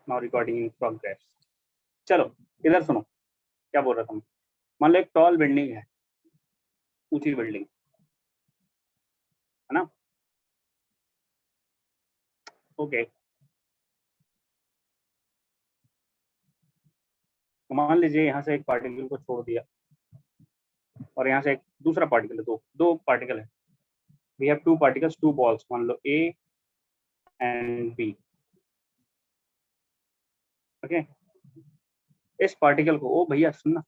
Now recording in progress. चलो इधर सुनो, क्या बोल रहा था मैं। मान लो एक टॉल बिल्डिंग है, ऊंची बिल्डिंग है ना। ओके, तो मान लीजिए यहाँ से एक पार्टिकल को छोड़ दिया और यहाँ से एक दूसरा पार्टिकल है, दो दो पार्टिकल है। We have two particles, two balls, मान लो ए एंड बी। ओके, इस पार्टिकल को, ओ भैया सुनना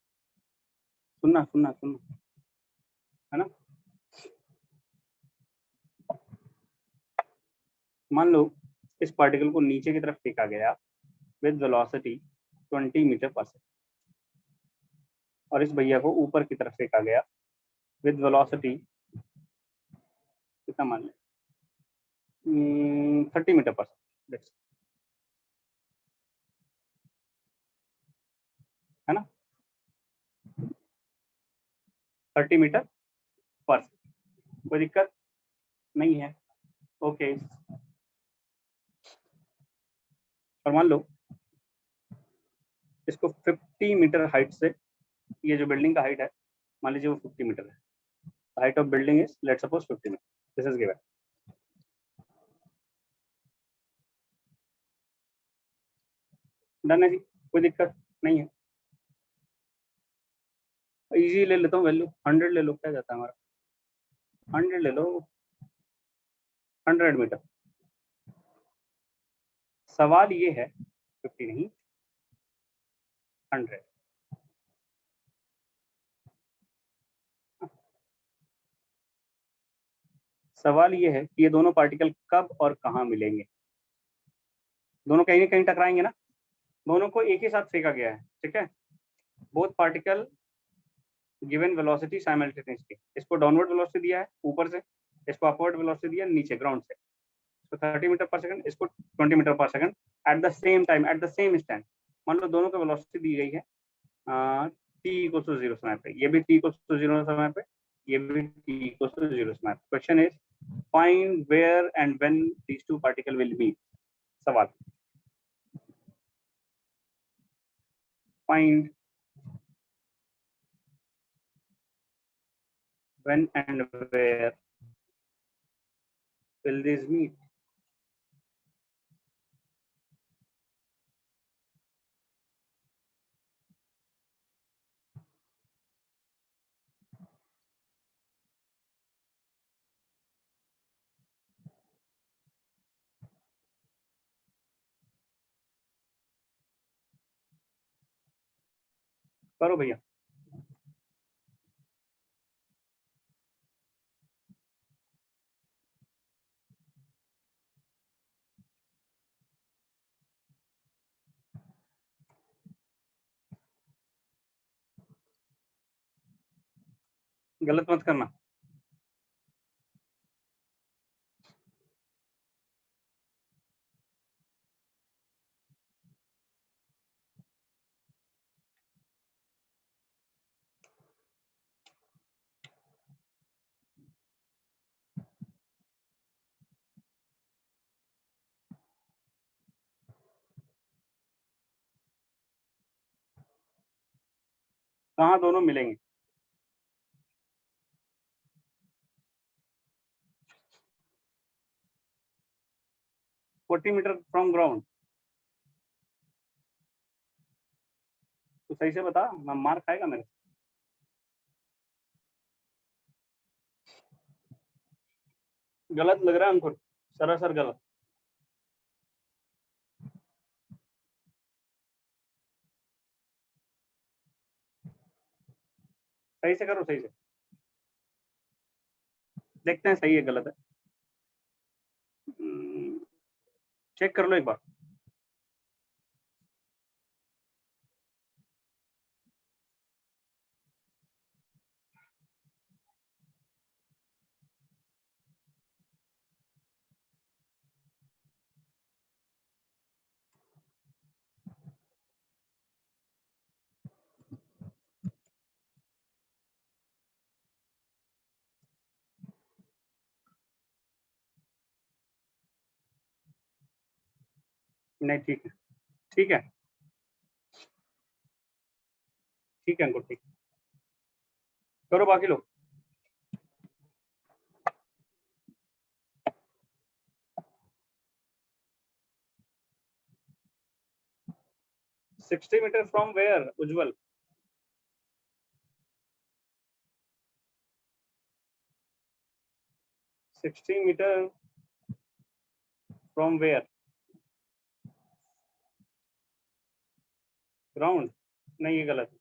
सुनना सुनना सुनना, है ना। मान लो इस पार्टिकल को नीचे की तरफ फेंका गया with velocity 20 metre per second, और इस भैया को ऊपर की तरफ फेंका गया विद वेलोसिटी कितना, मान लें 30 मीटर पर सेकेंड, है ना, 30 मीटर पर सेकेंड। कोई दिक्कत नहीं है। ओके, और मान लो इसको 50 मीटर हाइट से, ये जो बिल्डिंग का हाइट है मान लीजिए वो 50 मीटर है, height of building is let's suppose 50 metre, this is given. Done है जी, कोई दिक्कत नहीं है। इजी ले लेता हूँ वैल्यू, 100 ले लो, क्या जाता है हमारा, 100 ले लो, 100 मीटर। सवाल ये है, 50 नहीं 100। सवाल ये है कि ये दोनों पार्टिकल कब और कहाँ मिलेंगे। दोनों कहीं ना कहीं टकराएंगे ना, दोनों को एक ही साथ फेंका गया है, ठीक है। Both particle given velocity simultaneously, इसको डाउनवर्ड वेलोसिटी दिया है ऊपर से, इसको अपवर्ड वेलोसिटी दिया नीचे ग्राउंड से, इसको 30 मीटर पर सेकंड, इसको 20 metre per second, at the same time at the same instant. मान लो दोनों को वेलोसिटी दी गई है टी इक्वल टू 0 समय पे, ये भी टी इक्वल टू 0 समय पे, ये भी टी इक्वल टू 0 समय पे। Question is find where and when these two particle will meet. सवाल, find when and where will this meet. करो भैया। गलत मत करना। कहाँ दोनों मिलेंगे। 40 मीटर फ्रॉम ग्राउंड। तो सही से बता, मैं मार खाएगा मेरे। गलत लग रहा है अंकुर, सरासर गलत। सही से करो, सही से देखते हैं, सही है गलत है। चेक कर लो एक बार। नहीं ठीक है, ठीक है, ठीक है अंकुर, ठीक, करो बाकी लोग। Sixty metre from where Ujjwal? 60 metre from where? Ground? नहीं, ये गलत है।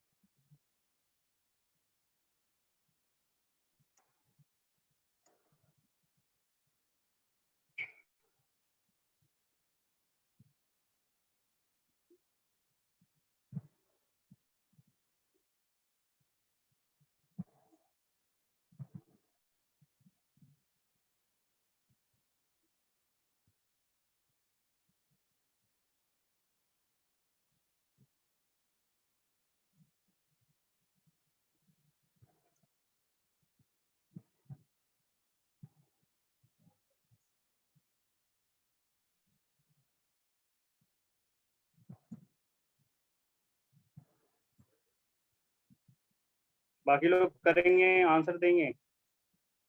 बाकी लोग करेंगे, आंसर देंगे।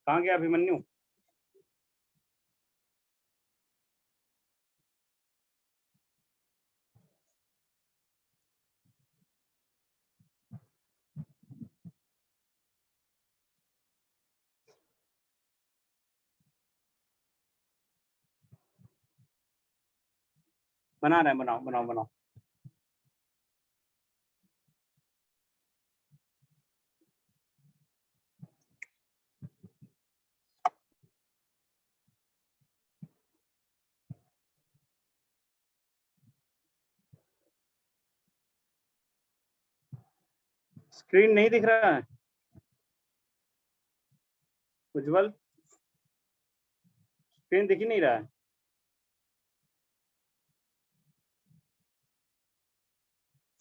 कहाँ गया अभिमन्यु? बना रहे हैं, बनाओ बनाओ बनाओ। स्क्रीन नहीं दिख रहा है उज्जवल? स्क्रीन दिख ही नहीं रहा है।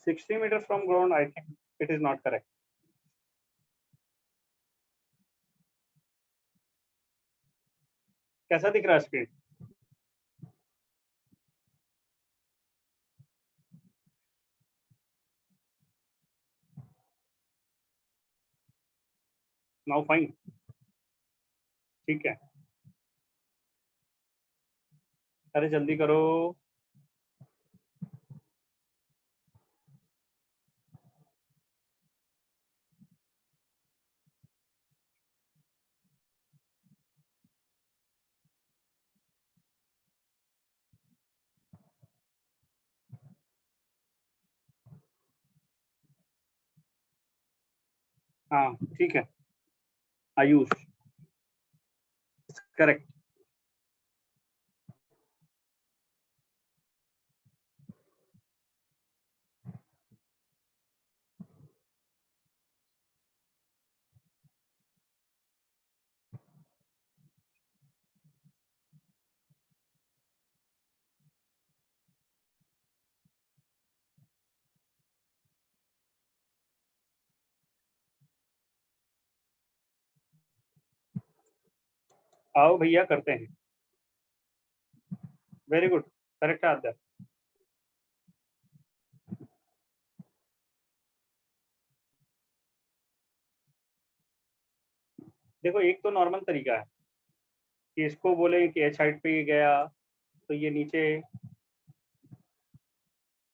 Sixty metre from ground, I think it is not correct. कैसा दिख रहा है स्क्रीन? नाउ फाइन, ठीक है। अरे जल्दी करो। हाँ ठीक है, आयुष करेक्ट। आओ भैया करते हैं। Very good, correct answer. देखो, एक तो नॉर्मल तरीका है कि इसको बोले कि एच हाइट पे ये गया, तो ये नीचे,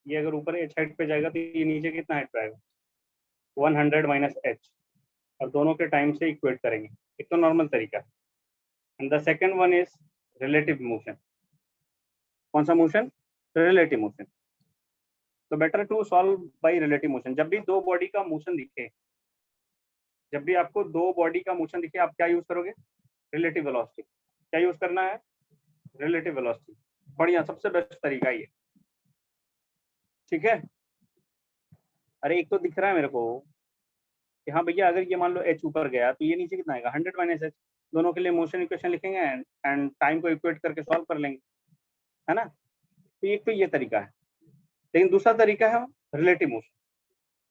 ये अगर ऊपर एच हाइट पे जाएगा तो ये नीचे कितना हाइट पे आएगा? 100 माइनस एच, और दोनों के टाइम से इक्वेट करेंगे। एक तो नॉर्मल तरीका है। And the second one is relative motion. कौन सा मोशन? Relative motion. तो better to solve by relative motion. जब भी दो बॉडी का मोशन दिखे, जब भी आपको दो बॉडी का मोशन दिखे, आप क्या यूज करोगे? Relative velocity. क्या यूज करना है? Relative velocity. बढ़िया, सबसे बेस्ट तरीका ये, ठीक है। अरे एक तो दिख रहा है मेरे को कि हाँ भैया, अगर ये मान लो एच ऊपर गया तो ये नीचे कितना आएगा? 100 माइनस एच। दोनों के लिए मोशन इक्वेशन लिखेंगे एंड टाइम को इक्वेट करके सॉल्व कर लेंगे, है ना। तो एक तो ये तरीका है, लेकिन दूसरा तरीका है रिलेटिव मोशन।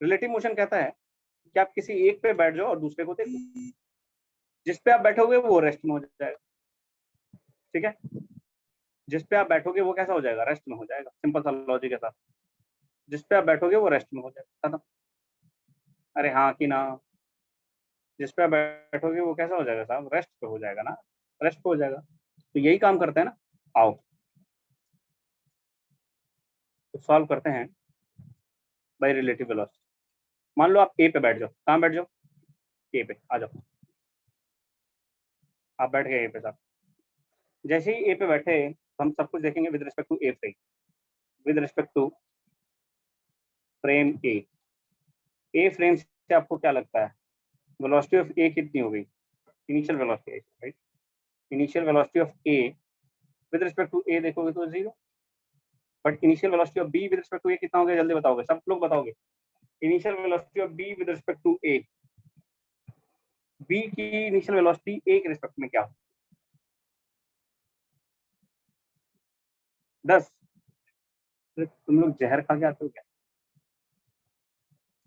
रिलेटिव मोशन कहता है कि आप किसी एक पे बैठ जाओ और दूसरे को देखो। जिस पे आप बैठोगे वो रेस्ट में हो जाएगा, ठीक है। जिस पे आप बैठोगे वो कैसा हो जाएगा? रेस्ट में हो जाएगा, सिंपल सा लॉजिक है साहब। जिस पे आप बैठोगे वो रेस्ट में हो जाएगा, खत्म। अरे हाँ कि ना, जिस पे आप बैठोगे वो कैसा हो जाएगा साहब, रेस्ट पे हो जाएगा ना, रेस्ट पे हो जाएगा। तो यही काम करते हैं ना। आओ तो सॉल्व करते हैं बाय रिलेटिव वेलोसिटी। मान लो आप ए पे बैठ जाओ, कहाँ बैठ जाओ, ए पे आ जाओ, आप बैठ गए ए पे साहब। जैसे ही ए पे बैठे हम सब कुछ देखेंगे with respect to a frame, with respect to frame a frame से आपको क्या लगता है वेलोसिटी ऑफ ए कितनी हो गई, initial velocity right, initial velocity of A with respect to A देखोगे तो 0, but initial velocity of B with respect to A कितना हो गया, जल्दी बताओगे, सब लोग बताओगे। Initial velocity of B with respect to A, B की इनिशियल वेलोसिटी ए के रिस्पेक्ट में क्या, 10। तुम लोग जहर खा के आते हो क्या,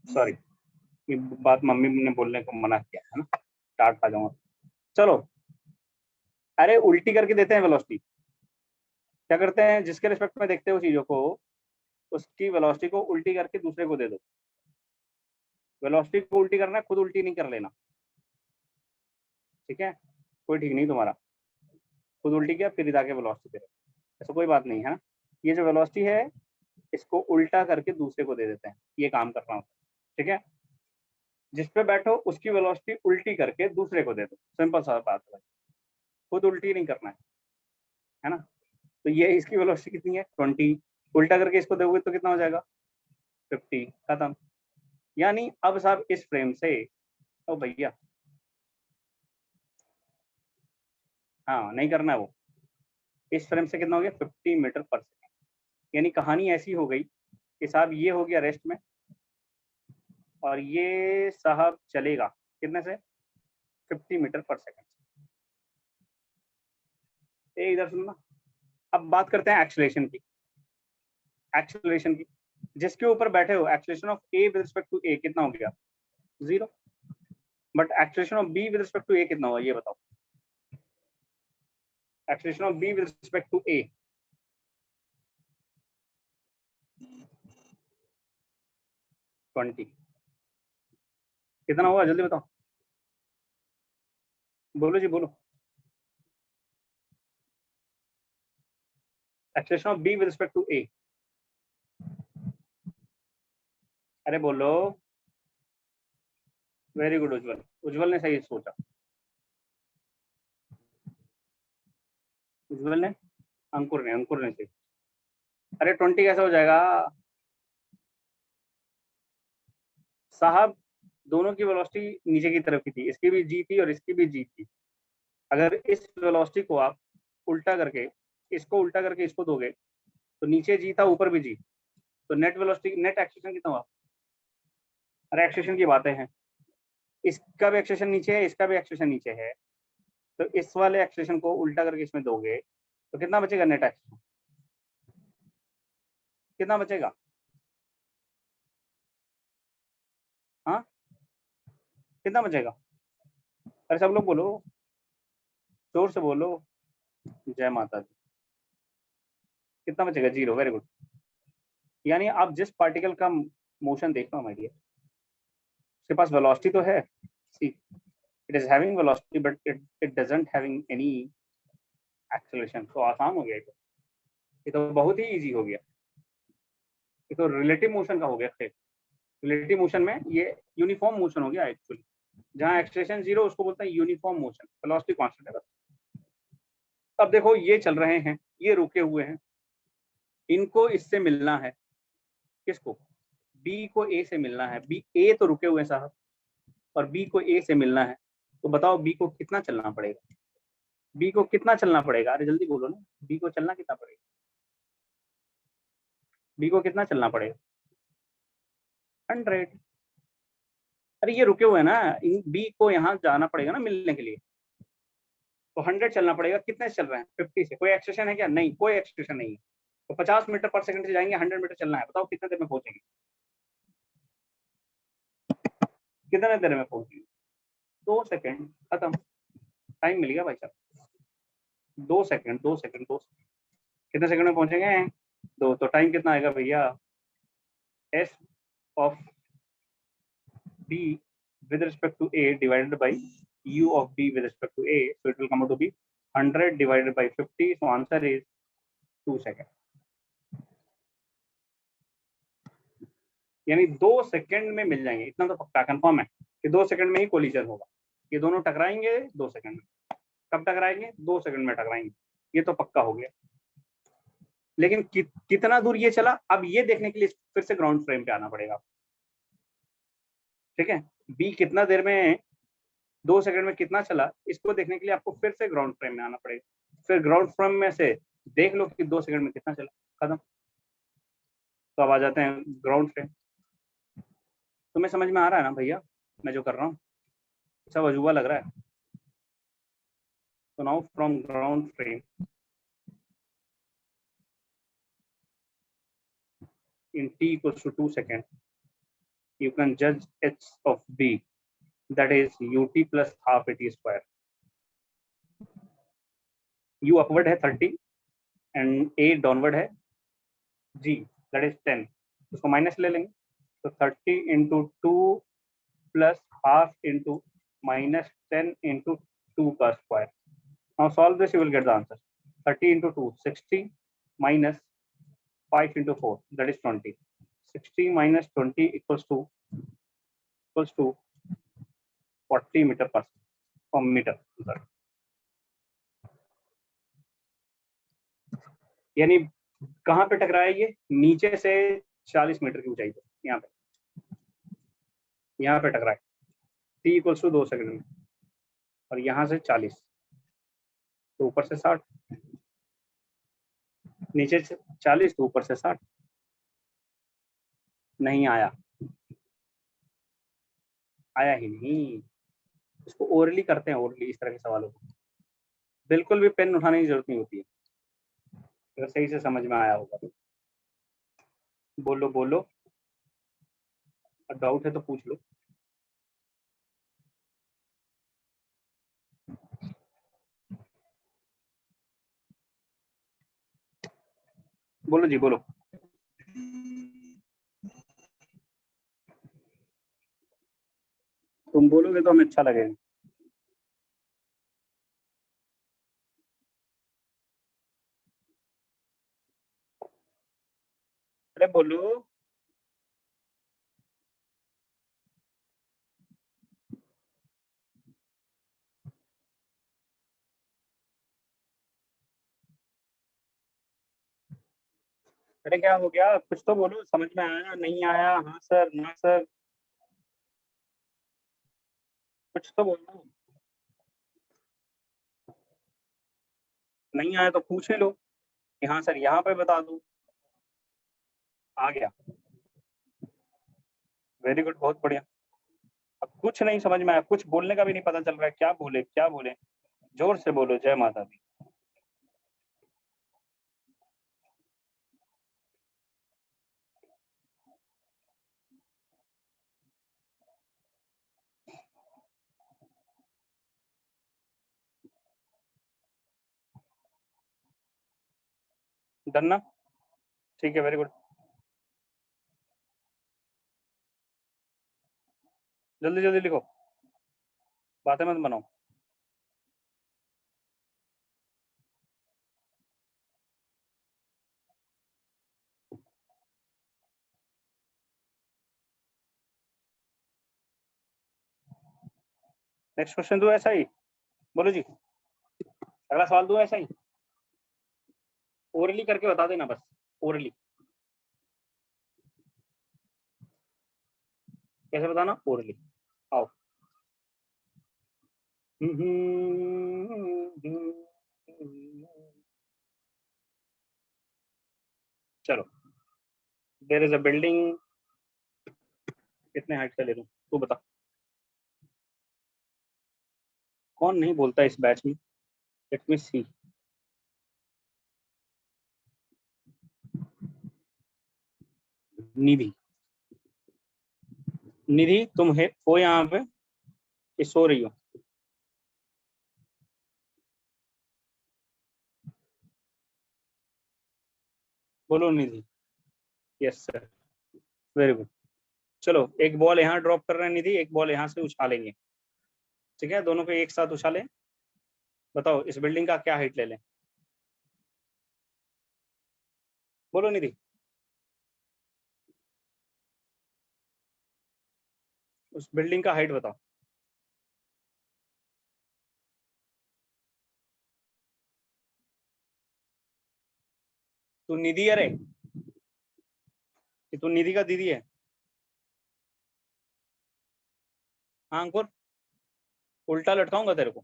सॉरी, ये बात मम्मी ने बोलने को मना किया है ना, डांट खा जाऊंगा। चलो, अरे उल्टी करके देते हैं वेलोसिटी, क्या करते हैं, जिसके रिस्पेक्ट में देखते हो चीजों को उसकी वेलोसिटी को उल्टी करके दूसरे को दे दो। वेलोसिटी को उल्टी करना है, खुद उल्टी नहीं कर लेना, ठीक है, कोई ठीक नहीं तुम्हारा, खुद उल्टी किया फिर इधर के वेलोसिटी दे रहे, ऐसा कोई बात नहीं है ना। ये जो वेलोसिटी है इसको उल्टा करके दूसरे को दे देते हैं, ये काम कर रहा हूँ, ठीक है। जिस पे बैठो उसकी वेलोसिटी उल्टी करके दूसरे को दे दो, सिंपल सा बात है, खुद उल्टी नहीं करना है ना। तो ये इसकी वेलोसिटी कितनी है 20, उल्टा करके इसको दोगे तो कितना हो जाएगा 50, खत्म। यानी अब साहब इस फ्रेम से, ओ भैया हाँ नहीं करना है वो, इस फ्रेम से कितना हो गया 50 मीटर पर सेकेंड। यानी कहानी ऐसी हो गई कि साहब ये हो गया रेस्ट में और ये साहब चलेगा कितने से 50 मीटर पर सेकेंड। इधर सुनना, अब बात करते हैं एक्सेलरेशन की, एक्सेलरेशन की, जिसके ऊपर बैठे हो acceleration of A with respect to A कितना हो गया 0, but acceleration of B with respect to A कितना होगा ये बताओ, acceleration of B with respect to A 20, कितना होगा जल्दी बताओ, बोलो जी बोलो, acceleration of B with respect to A, अरे बोलो, वेरी गुड उज्जवल, उज्जवल ने सही सोचा, उज्जवल ने, अंकुर ने सही, अरे 20 कैसे हो जाएगा साहब, दोनों की वेलोसिटी नीचे की तरफ की थी, इसकी भी जी थी और इसकी भी जी थी। अगर इस वेलोसिटी को आप उल्टा करके इसको दोगे तो नीचे जी था ऊपर भी जी, तो नेट वेलोसिटी नेट एक्सेलरेशन कितना हुआ, अरे एक्सेलरेशन की बातें हैं, इसका भी एक्सेलरेशन नीचे है इसका भी एक्सेलरेशन नीचे है, तो इस वाले एक्सेलरेशन को उल्टा करके इसमें दोगे तो कितना बचेगा नेट एक्सेलरेशन, कितना बचेगा, हाँ कितना बचेगा, अरे सब लोग बोलो, जोर से बोलो, जय माता दी, कितना बचेगा 0, वेरी गुड। यानी आप जिस पार्टिकल का मोशन देख रहे हो माय, उसके पास वेलोसिटी तो है, see it is having velocity but it doesn't having any acceleration, तो आसान हो गया ये तो बहुत ही इजी हो गया, ये तो रिलेटिव मोशन का हो गया खेल। रिलेटिव मोशन में ये यूनिफॉर्म मोशन हो गया एक्चुअली, जहाँ एक्सेलरेशन 0 उसको बोलते हैं यूनिफॉर्म मोशन, वेलोसिटी कांस्टेंट है बस। अब देखो ये चल रहे हैं, ये रुके हुए हैं, इनको इससे मिलना है, किसको, बी को ए से मिलना है, बी ए तो रुके हुए हैं साहब और बी को ए से मिलना है, तो बताओ बी को कितना चलना पड़ेगा, बी को कितना चलना पड़ेगा, अरे जल्दी बोलो ना, बी को चलना कितना पड़ेगा, बी को कितना चलना पड़ेगा 100, अरे ये रुके हुए हैं ना, बी को यहाँ जाना पड़ेगा ना मिलने के लिए, तो 100 चलना पड़ेगा, कितने से चल रहे हैं 50 से, कोई एक्सटेंशन है क्या, नहीं कोई एक्सटेंशन नहीं है, तो 50 मीटर पर सेकंड से जाएंगे 100 मीटर चलना है, बताओ कितने देर में पहुंचेंगे, कितने देर में पहुंचेंगे 2 सेकंड, खत्म, टाइम मिल गया भाई साहब, 2 सेकंड 2 सेकंड 2 सेकंड, कितने सेकंड में पहुंचेंगे 2, तो टाइम कितना आएगा भैया S of B with respect to A divided by U of B with respect to A. So it will come out to be 100 divided by 50. So answer is 2 seconds. यानी 2 second में मिल जाएंगे, इतना तो पक्का confirm है कि 2 second में ही collision होगा। ये दोनों टकराएंगे 2 सेकंड में। कब टकराएंगे? 2 सेकंड में टकराएंगे, ये तो पक्का हो गया। लेकिन कितना दूर ये चला, अब ये देखने के लिए फिर से ग्राउंड फ्रेम पे आना पड़ेगा। ठीक है, बी कितना देर में 2 सेकंड में कितना चला, इसको देखने के लिए आपको फिर से ग्राउंड फ्रेम में आना पड़ेगा। फिर ग्राउंड फ्रेम में से देख लो कि 2 सेकंड में कितना चला, खत्म। तो अब आ जाते हैं ग्राउंड फ्रेम। तुम्हें समझ में आ रहा है ना भैया मैं जो कर रहा हूँ? सब अजूबा लग रहा है? So now from ground frame in t equals to 2 seconds, you can judge h of b, that is ut plus half at square. u upward है 30 and a downward है g, that is 10. उसको minus ले लेंगे, तो 30 into 2 plus half into minus 10 into 2 का square. Now solve this, you will get the answer. 30 into 2 60 minus 5 into 4, that is 20. 60 minus 20 equals to 40 meter per meter. यानी कहाँ पे टकराया ये? नीचे से 40 मीटर की ऊंचाई पे, यहाँ पे टकराया t इक्वल्स टू 2 सेकंड में, और यहाँ से 40, तो ऊपर से 60, नीचे से 40 तो ऊपर से 60। नहीं आया, आया ही नहीं। इसको ओरली करते हैं, ओरली इस तरह के सवालों को बिल्कुल भी पेन उठाने की जरूरत नहीं होती है, अगर सही से समझ में आया होगा। बोलो बोलो, डाउट है तो पूछ लो। बोलो जी बोलो। तुम बोलोगे तो हमें अच्छा लगेगा। अरे बोलो। अरे क्या हो गया, कुछ तो बोलो। समझ में आया, नहीं आया, हाँ सर, ना सर, कुछ तो बोलो। नहीं आया तो पूछ ही लो कि हाँ सर यहाँ पे बता दो। आ गया, वेरी गुड, बहुत बढ़िया। अब कुछ नहीं समझ में आया, कुछ बोलने का भी नहीं पता चल रहा है, क्या बोले क्या बोले। जोर से बोलो, जय माता दी। डन ना? ठीक है, वेरी गुड। जल्दी जल्दी लिखो, बातें मत बनाओ। नेक्स्ट क्वेश्चन दो ऐसा ही, बोलो जी। अगला सवाल दो ऐसा ही, ओरली करके बता देना बस, ओरली। कैसे बताना? ओरली। आओ। चलो, देयर इज अ बिल्डिंग। कितने हाइट का ले लूं तू बता? कौन नहीं बोलता इस बैच में? लेट मी सी। निधि, निधि तुम हो यहाँ पे कि सो रही हो? बोलो Nidhi. Yes sir. Very good. चलो एक बॉल यहाँ ड्रॉप कर रहे हैं निधि, एक बॉल यहाँ से उछालेंगे, ठीक है, दोनों को एक साथ उछालें। बताओ इस बिल्डिंग का क्या हाइट ले लें, बोलो निधि। उस बिल्डिंग का हाइट बताओ। तू निधि अरे, कि तू निधि का दीदी है? हाँ अंकुर, उल्टा लटकाऊंगा तेरे को।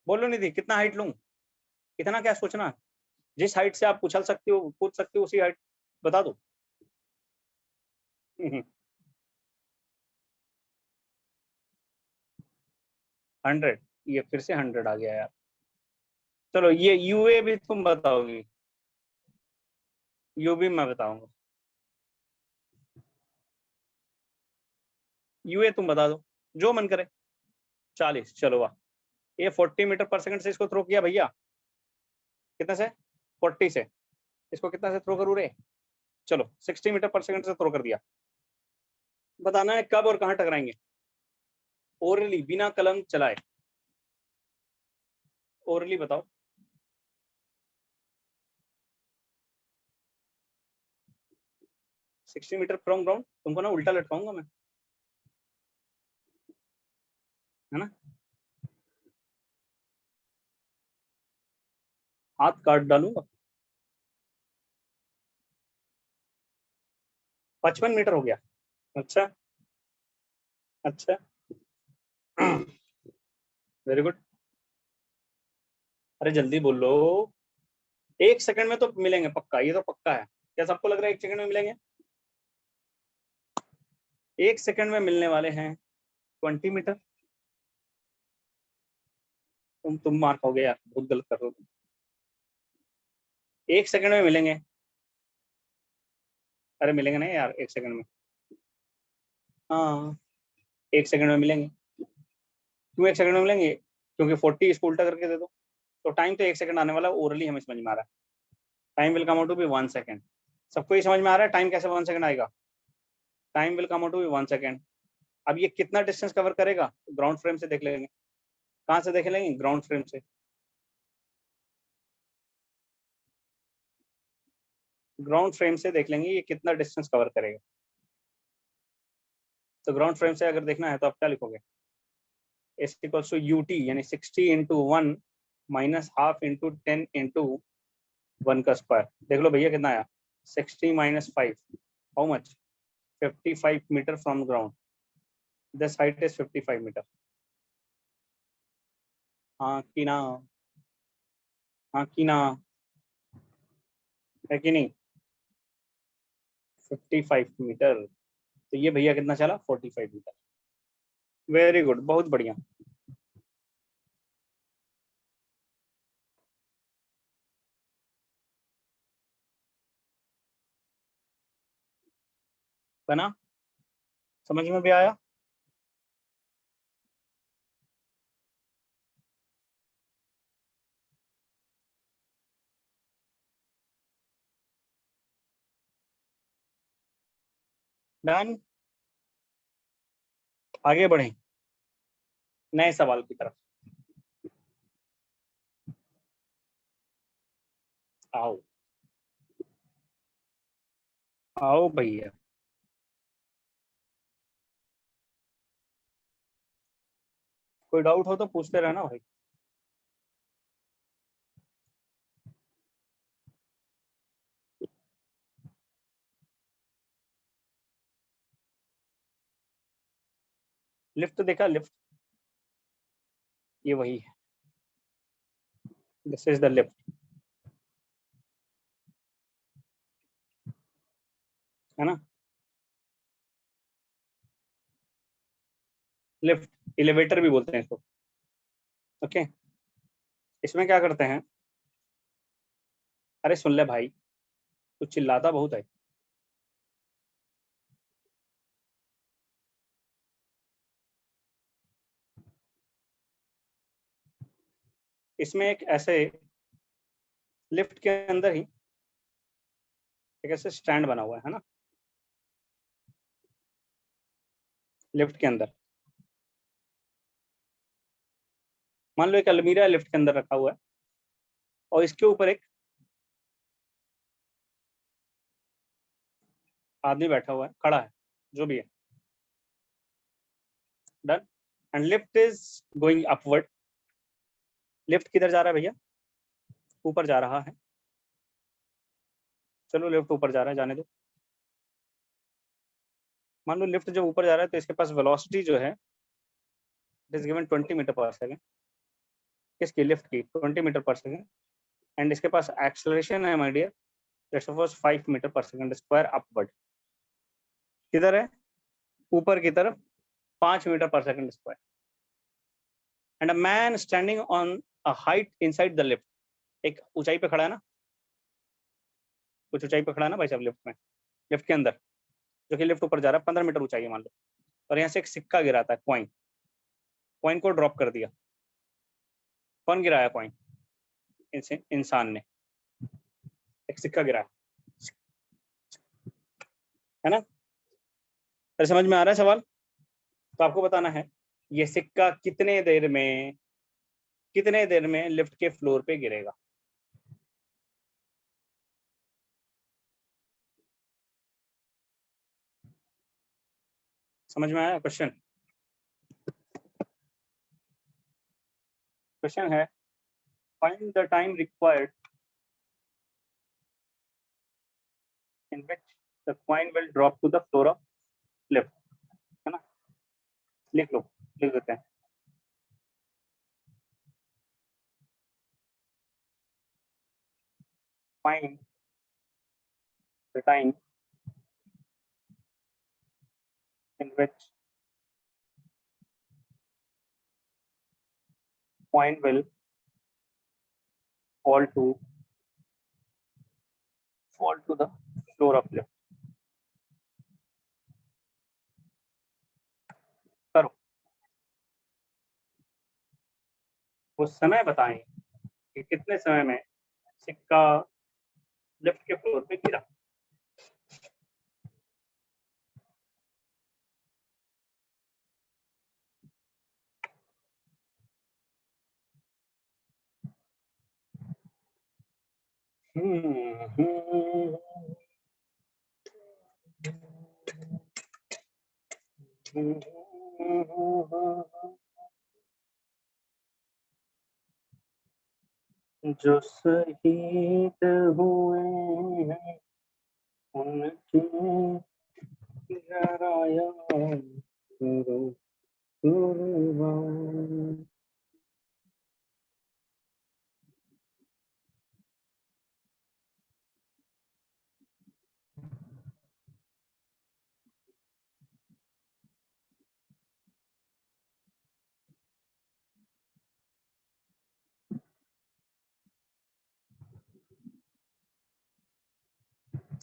बोलो निधि कितना हाइट लूं, इतना क्या सोचना, जिस हाइट से आप पूछ सकते हो, पूछ सकते हो उसी हाइट बता दो। 100, ये फिर से 100 आ गया यार। चलो ये यूए भी तुम बताओगी, यू भी मैं बताऊंगा, यूए तुम बता दो, जो मन करे। 40, चलो वाह। ये 40 मीटर पर सेकंड से इसको थ्रो किया भैया, कितने से? 40 से। इसको कितना से थ्रो करूँ रे? चलो 60 मीटर पर सेकंड से थ्रो कर दिया। बताना है कब और कहाँ टकराएंगे, ओरली बिना कलम चलाए, ओरली बताओ। 60 मीटर फ्रॉम ग्राउंड, तुमको ना उल्टा लटकाऊंगा मैं, है ना, हाथ काट डालूंगा। 55 मीटर हो गया। अच्छा, अच्छा। Very good. अरे जल्दी बोलो, 1 सेकंड में तो मिलेंगे पक्का, ये तो पक्का है। क्या सबको लग रहा है 1 सेकंड में मिलेंगे? 1 सेकंड में मिलने वाले हैं 20 मीटर। तुम मार खाओगे यार, बहुत गलत कर रहे हो तुम। 1 सेकंड में मिलेंगे। अरे मिलेंगे नहीं यार 1 सेकंड में। हाँ 1 सेकंड में मिलेंगे। क्यों 1 सेकंड में मिलेंगे? क्योंकि 40 इसको उल्टा करके दे दो, तो टाइम तो 1 सेकंड आने वाला, ओरली हमें समझ में आ रहा है। Time will come out to be 1 second. सबको ये समझ में आ रहा है टाइम कैसे 1 सेकंड आएगा? Time will come out to be 1 second. अब ये कितना डिस्टेंस कवर करेगा, ग्राउंड फ्रेम से देख लेंगे। कहाँ से देख लेंगे? ग्राउंड फ्रेम से। ग्राउंड फ्रेम से देख लेंगे ये कितना डिस्टेंस कवर करेगा। तो ग्राउंड फ्रेम से अगर देखना है तो आप क्या लिखोगे? S equals to you T, यानी 60 × 1 माइनस हाफ इंटू 10 × 1 का स्क्वायर। देख लो भैया कितना आया, 60 minus 5, how much? 55 metre from ground, this height is 55 metre. हाँ कि ना, हाँ कि ना, है कि नहीं? 55 मीटर। तो ये भैया कितना चला? 45 मीटर। वेरी गुड, बहुत बढ़िया। बना, समझ में भी आया? डन। आगे बढ़े नए सवाल की तरफ। आओ, आओ भैया। कोई डाउट हो तो पूछते रहना भाई। लिफ्ट देखा? लिफ्ट, ये वही है, दिस इज द लिफ्ट, है ना। लिफ्ट, एलिवेटर भी बोलते हैं इसको। ओके, इसमें क्या करते हैं? अरे सुन ले भाई, तू चिल्लाता बहुत है। इसमें एक ऐसे लिफ्ट के अंदर ही एक ऐसे स्टैंड बना हुआ है ना, लिफ्ट के अंदर मान लो एक अलमीरा लिफ्ट के अंदर रखा हुआ है और इसके ऊपर एक आदमी बैठा हुआ है, खड़ा है, जो भी है, done. And lift is going upward. Lift किधर जा रहा है भैया? ऊपर जा रहा है। चलो लिफ्ट ऊपर जा रहा है, जाने दो। मान लो लिफ्ट जब ऊपर जा रहा है तो इसके पास वेलोसिटी जो है it is given 20 metre per second. किसकी? लिफ्ट की 20 मीटर पर सेकेंड। एंड इसके पास एक्सेलरेशन है my dear, that's suppose 5 metre per second square upward. किधर है? ऊपर की तरफ 5 metre per second square. And a man standing on a height inside the lift. एक ऊंचाई पे खड़ा है ना, कुछ ऊंचाई पे खड़ा है ना भाई साहब, लिफ्ट में, लिफ्ट के अंदर, जो कि लिफ्ट ऊपर जा रहा है, 15 मीटर ऊंचाई है मान लो। और यहाँ से एक सिक्का गिराता है, कॉइन। कॉइन को ड्रॉप कर दिया। कौन गिराया कॉइन? इंसान ने एक सिक्का गिराया, है ना? तो समझ में आ रहा है सवाल? तो आपको बताना है ये सिक्का कितने देर में लिफ्ट के फ्लोर पे गिरेगा। समझ में आया क्वेश्चन? क्वेश्चन है find the time required in which the coin will drop to the floor of lift. है ना? लिख लो, लिख देते हैं। Find the time in which coin will fall to fall to the floor of lift। करो, वो समय बताएं कि कितने समय में सिक्का लिफ्ट के फ्लोर पे गिरा। जो शहीद हुए हैं उनकी जरा याद करो कुर्बान।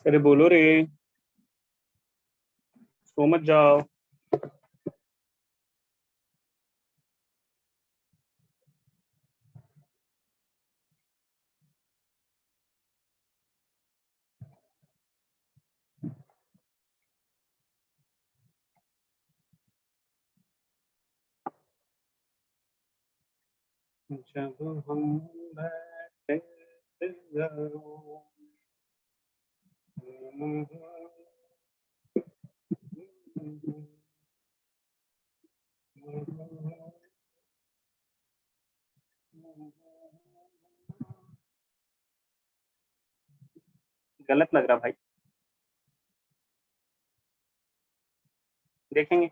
अरे बोलो रे, सो मत जाओ। जब हम बैठे घरों गलत लग रहा भाई, देखेंगे।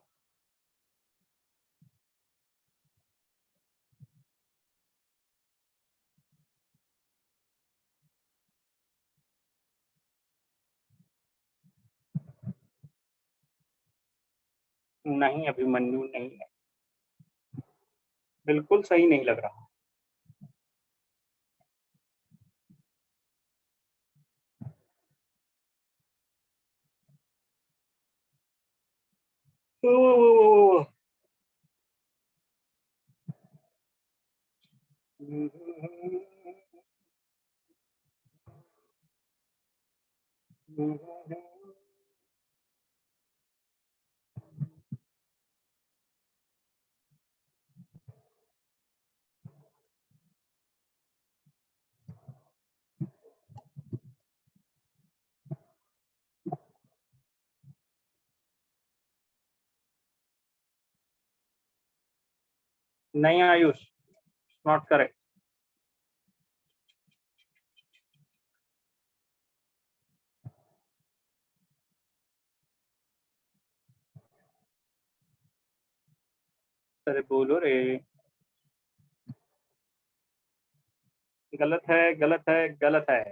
नहीं अभिमन्यु नहीं है, बिल्कुल सही नहीं लग रहा। नहीं आयुष, नॉट करेक्ट। अरे बोलो रे। गलत है, गलत है, गलत है।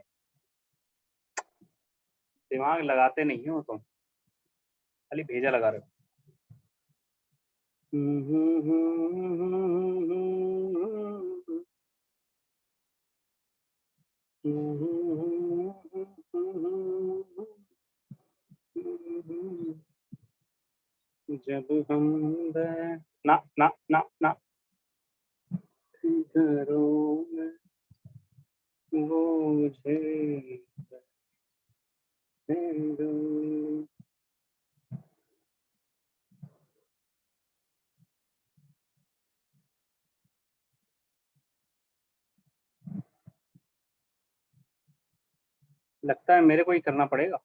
दिमाग लगाते नहीं हो तुम, खाली भेजा लगा रहे हो। जब हम ना ना ना ना घरों में वो मुझे लगता है मेरे को ही करना पड़ेगा।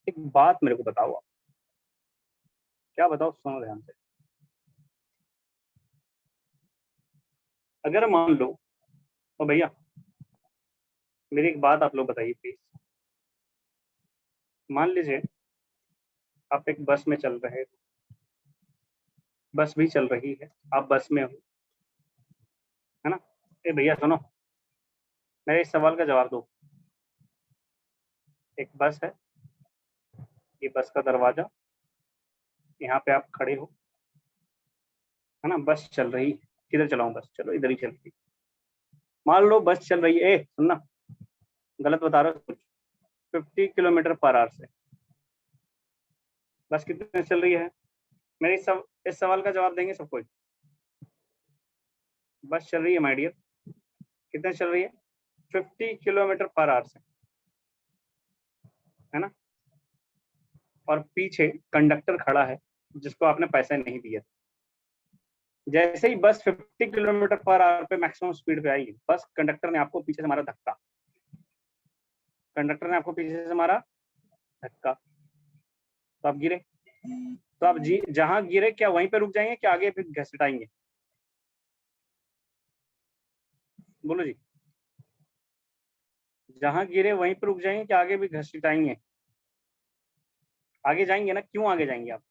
एक बात मेरे को बताओ आप। क्या बताओ, सुनो ध्यान से। अगर मान लो, तो भैया मेरी एक बात आप लोग बताइए प्लीज। मान लीजिए आप एक बस में चल रहे हो, बस भी चल रही है, आप बस में हो, है ना। ए भैया सुनो, मेरे इस सवाल का जवाब दो। एक बस है, ये बस का दरवाजा, यहाँ पे आप खड़े हो, है ना। बस चल रही, किधर चलाऊं बस, चलो इधर ही चल रही। मान लो बस चल रही है, ए सुनना, गलत बता रहा हूँ, 50 किलोमीटर पर आवर से बस कितने चल रही है। मेरे इस सवाल का जवाब देंगे सब कोई। बस चल रही है माय डियर, कितने चल रही है, 50 किलोमीटर पर आवर से, है ना। और पीछे कंडक्टर खड़ा है जिसको आपने पैसे नहीं दिए। जैसे ही बस 50 किलोमीटर पर आवर पे मैक्सिमम स्पीड पे आई, बस कंडक्टर ने आपको पीछे से मारा धक्का, कंडक्टर ने आपको पीछे से मारा धक्का, तो आप गिरे। तो आप जी जहां गिरे, क्या वहीं पे रुक जाएंगे, क्या आगे फिर घसीटाएंगे? बोलो जी। जहां गिरे वहीं पे रुक जाएंगे, क्या आगे भी घसीटाएंगे? आगे जाएंगे ना, क्यों आगे जाएंगे आप?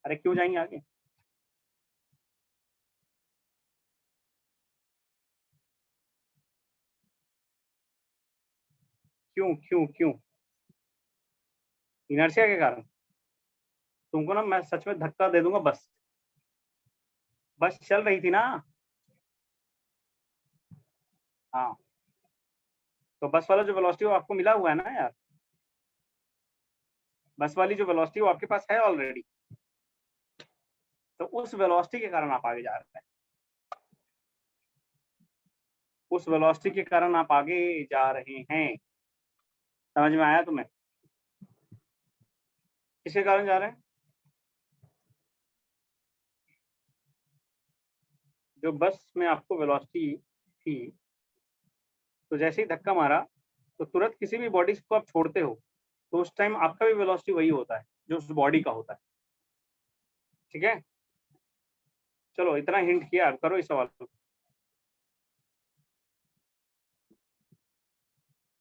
अरे क्यों जाएंगे आगे? क्यों क्यों क्यों? इनर्शिया के कारण। तुमको ना मैं सच में धक्का दे दूंगा बस। बस चल रही थी ना। हाँ, तो बस वाला जो वेलोसिटी वो आपको मिला हुआ है ना यार। बस वाली जो वेलोसिटी वो आपके पास है ऑलरेडी। तो उस वेलोसिटी के कारण आप आगे जा रहे हैं, उस वेलोसिटी के कारण आप आगे जा रहे हैं। समझ में आया तुम्हें? किसके कारण जा रहे हैं? जो बस में आपको वेलोसिटी थी, तो जैसे ही धक्का मारा, तो तुरंत किसी भी बॉडी को आप छोड़ते हो, तो उस टाइम आपका भी वेलोसिटी वही होता है जो उस बॉडी का होता है। ठीक है, चलो इतना हिंट किया, अब करो इस सवाल को,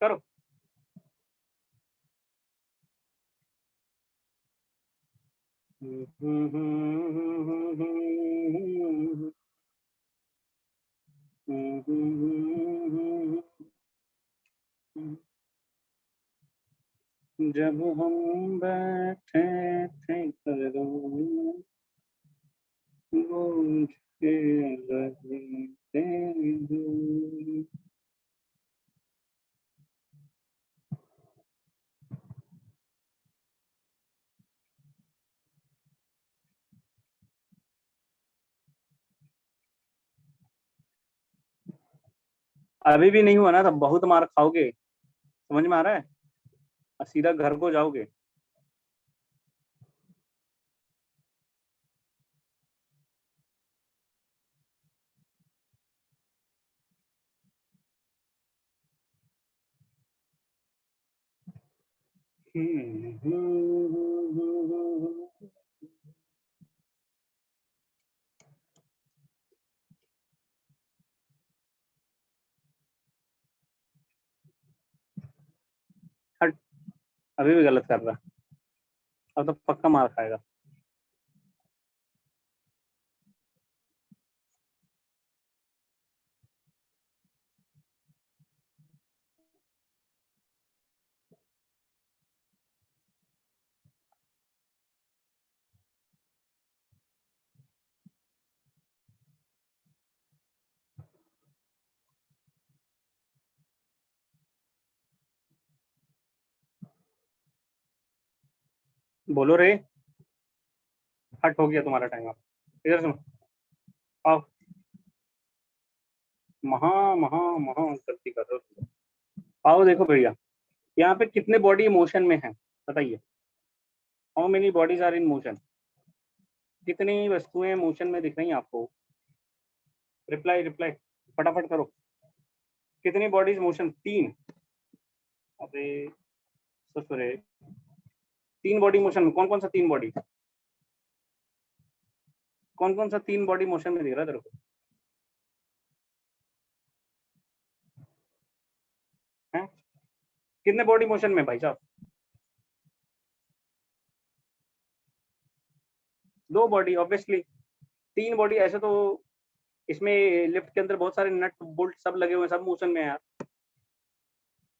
करो। जब हम बैठे थे कदम में, गूंज के रहे थे दूर। अभी भी नहीं हुआ ना, तब बहुत मार खाओगे। समझ में आ रहा है? और सीधा घर को जाओगे। हट, अभी भी गलत कर रहा, अब तो पक्का मार खाएगा। बोलो रे, हट, हो गया तुम्हारा टाइम। आप इधर सुनो, आओ। महा महा महा गलती कर रहे हो। आओ देखो भैया, यहाँ पे कितने बॉडी मोशन में है बताइए। How many bodies are in motion? कितनी वस्तुएं मोशन में दिख रही हैं आपको? रिप्लाई रिप्लाई, फटाफट करो। कितनी बॉडीज मोशन? 3। अबे ससुरे, 3 बॉडी मोशन में, कौन कौन सा 3 बॉडी? कौन कौन सा 3 बॉडी मोशन में दिख रहा है तेरे को? हैं? कितने बॉडी मोशन में भाई साहब? 2 बॉडी ऑब्वियसली। 3 बॉडी ऐसे तो इसमें लिफ्ट के अंदर बहुत सारे नट बोल्ट सब लगे हुए हैं, सब मोशन में है यार।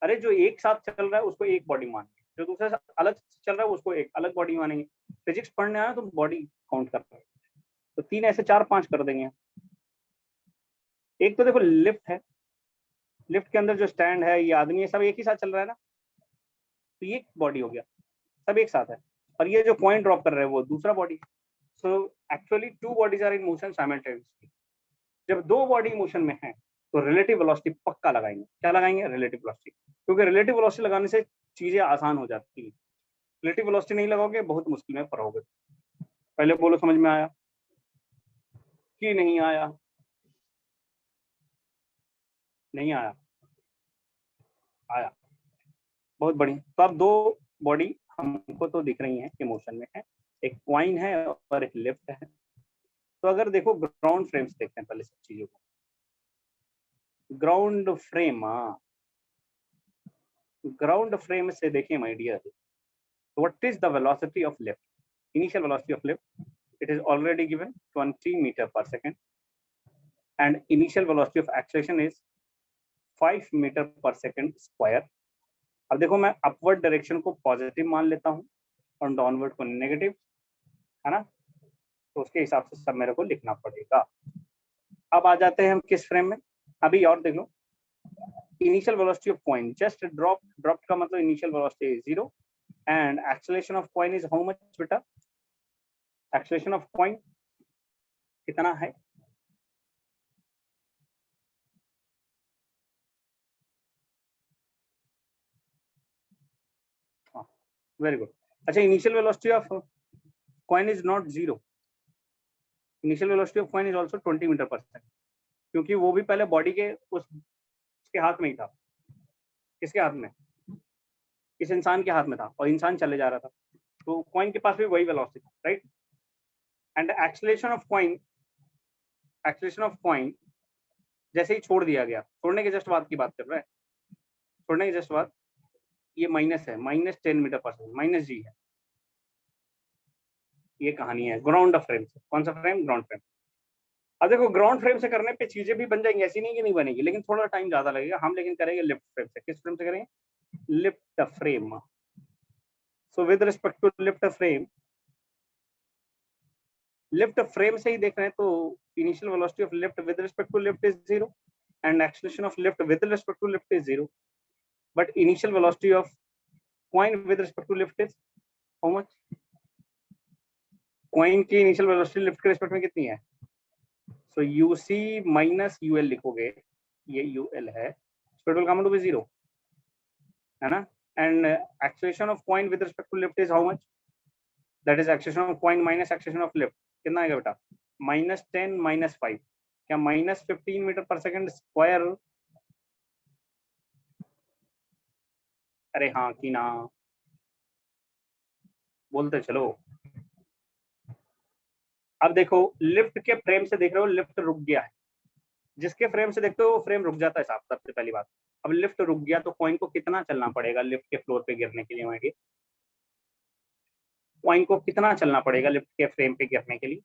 अरे जो एक साथ चल रहा है उसको एक बॉडी मानेंगे, जो दूसरे से अलग चल रहा है उसको एक अलग बॉडी मानेंगे। फिजिक्स पढ़ने आया तो बॉडी काउंट कर रहा है, तो 3 ऐसे 4 5 कर देंगे। एक तो देखो लिफ्ट है, लिफ्ट के अंदर जो स्टैंड है, ये आदमी है, सब एक ही साथ चल रहा है ना, तो ये बॉडी हो गया, सब एक साथ है। और ये जो पॉइंट ड्रॉप कर रहे हैं वो दूसरा body. So actually 2 bodies are in motion simultaneously. जब 2 बॉडी मोशन में है तो रिलेटिव वेलोसिटी पक्का लगाएंगे। क्या लगाएंगे? रिलेटिव वेलोसिटी, क्योंकि रिलेटिव वेलोसिटी लगाने से चीजें आसान हो जाती है। रिलेटिव वेलोसिटी नहीं लगाओगे बहुत मुश्किल में पड़ोगे। पहले बोलो, समझ में आया कि नहीं आया? नहीं आया? आया, बहुत बढ़िया। तो अब 2 बॉडी हमको तो दिख रही हैं कि मोशन में है, एक क्वाइन है और एक लिफ्ट है। तो अगर देखो ग्राउंड फ्रेम से देखते हैं पहले सब चीजों को। ग्राउंड फ्रेम, हाँ, ग्राउंड फ्रेम से देखें my dear, what is the velocity of lift? Initial velocity of lift, it is already given 20 meter per second, and initial velocity of acceleration is 5 meter per second square. अब देखो मैं upward direction को positive मान लेता हूँ और downward को negative, है ना, तो उसके हिसाब से सब मेरे को लिखना पड़ेगा। अब आ जाते हैं हम किस फ्रेम में, अभी और देख लो। Initial velocity of coin just drop, drop का मतलब initial velocity is 0 and acceleration of coin is how much बेटा? एक्सेलरेशन ऑफ कॉइन कितना है? Very good. अच्छा, initial velocity of coin is not 0, initial velocity of coin is also 20 metre per second, क्योंकि वो भी पहले बॉडी के उसके हाथ में ही था। किसके हाथ में? इस इंसान के हाथ में था और इंसान चले जा रहा था, तो कॉइन के पास भी वही वेलोसिटी था, right? And acceleration of coin, acceleration of coin जैसे ही छोड़ दिया गया, छोड़ने के जस्ट बाद की बात कर रहा है, छोड़ने के जस्ट बाद, ये माइनस है, -10 मीटर पर सेकंड, माइनस जी है। ये कहानी है ग्राउंड फ्रेम से। कौन सा फ्रेम? Ground frame. अब देखो ग्राउंड फ्रेम से करने पे चीजें भी बन जाएंगी, ऐसी नहीं कि नहीं बनेगी, लेकिन थोड़ा टाइम ज्यादा लगेगा। हम लेकिन करेंगे लिफ्ट फ्रेम से। किस फ्रेम से करेंगे? Lift frame. So with respect to lift frame से ही देख रहे हैं तो initial velocity of lift with respect to lift is 0 and acceleration of lift with respect to lift is 0, but initial velocity of coin with respect to lift is how much? Coin की initial velocity lift के respect में कितनी है? सो UC minus UL लिखोगे, ये UL है, spread will come to be 0, है ना? And acceleration of coin with respect to lift is how much? That is acceleration of coin minus acceleration of lift. कितना आएगा बेटा? -10 -5, क्या -15 मीटर पर सेकंड स्क्वायर? अरे हाँ कि ना? बोलते चलो। अब देखो लिफ्ट के फ्रेम से देख रहे हो, लिफ्ट रुक गया है। जिसके फ्रेम से देखते हो वो फ्रेम रुक जाता है साहब, सबसे पहली बात। अब लिफ्ट रुक गया तो कॉइन को कितना चलना पड़ेगा लिफ्ट के फ्लोर पे गिरने के लिए? हमारे कॉइन को कितना चलना पड़ेगा लिफ्ट के फ्रेम पे गिरने के लिए?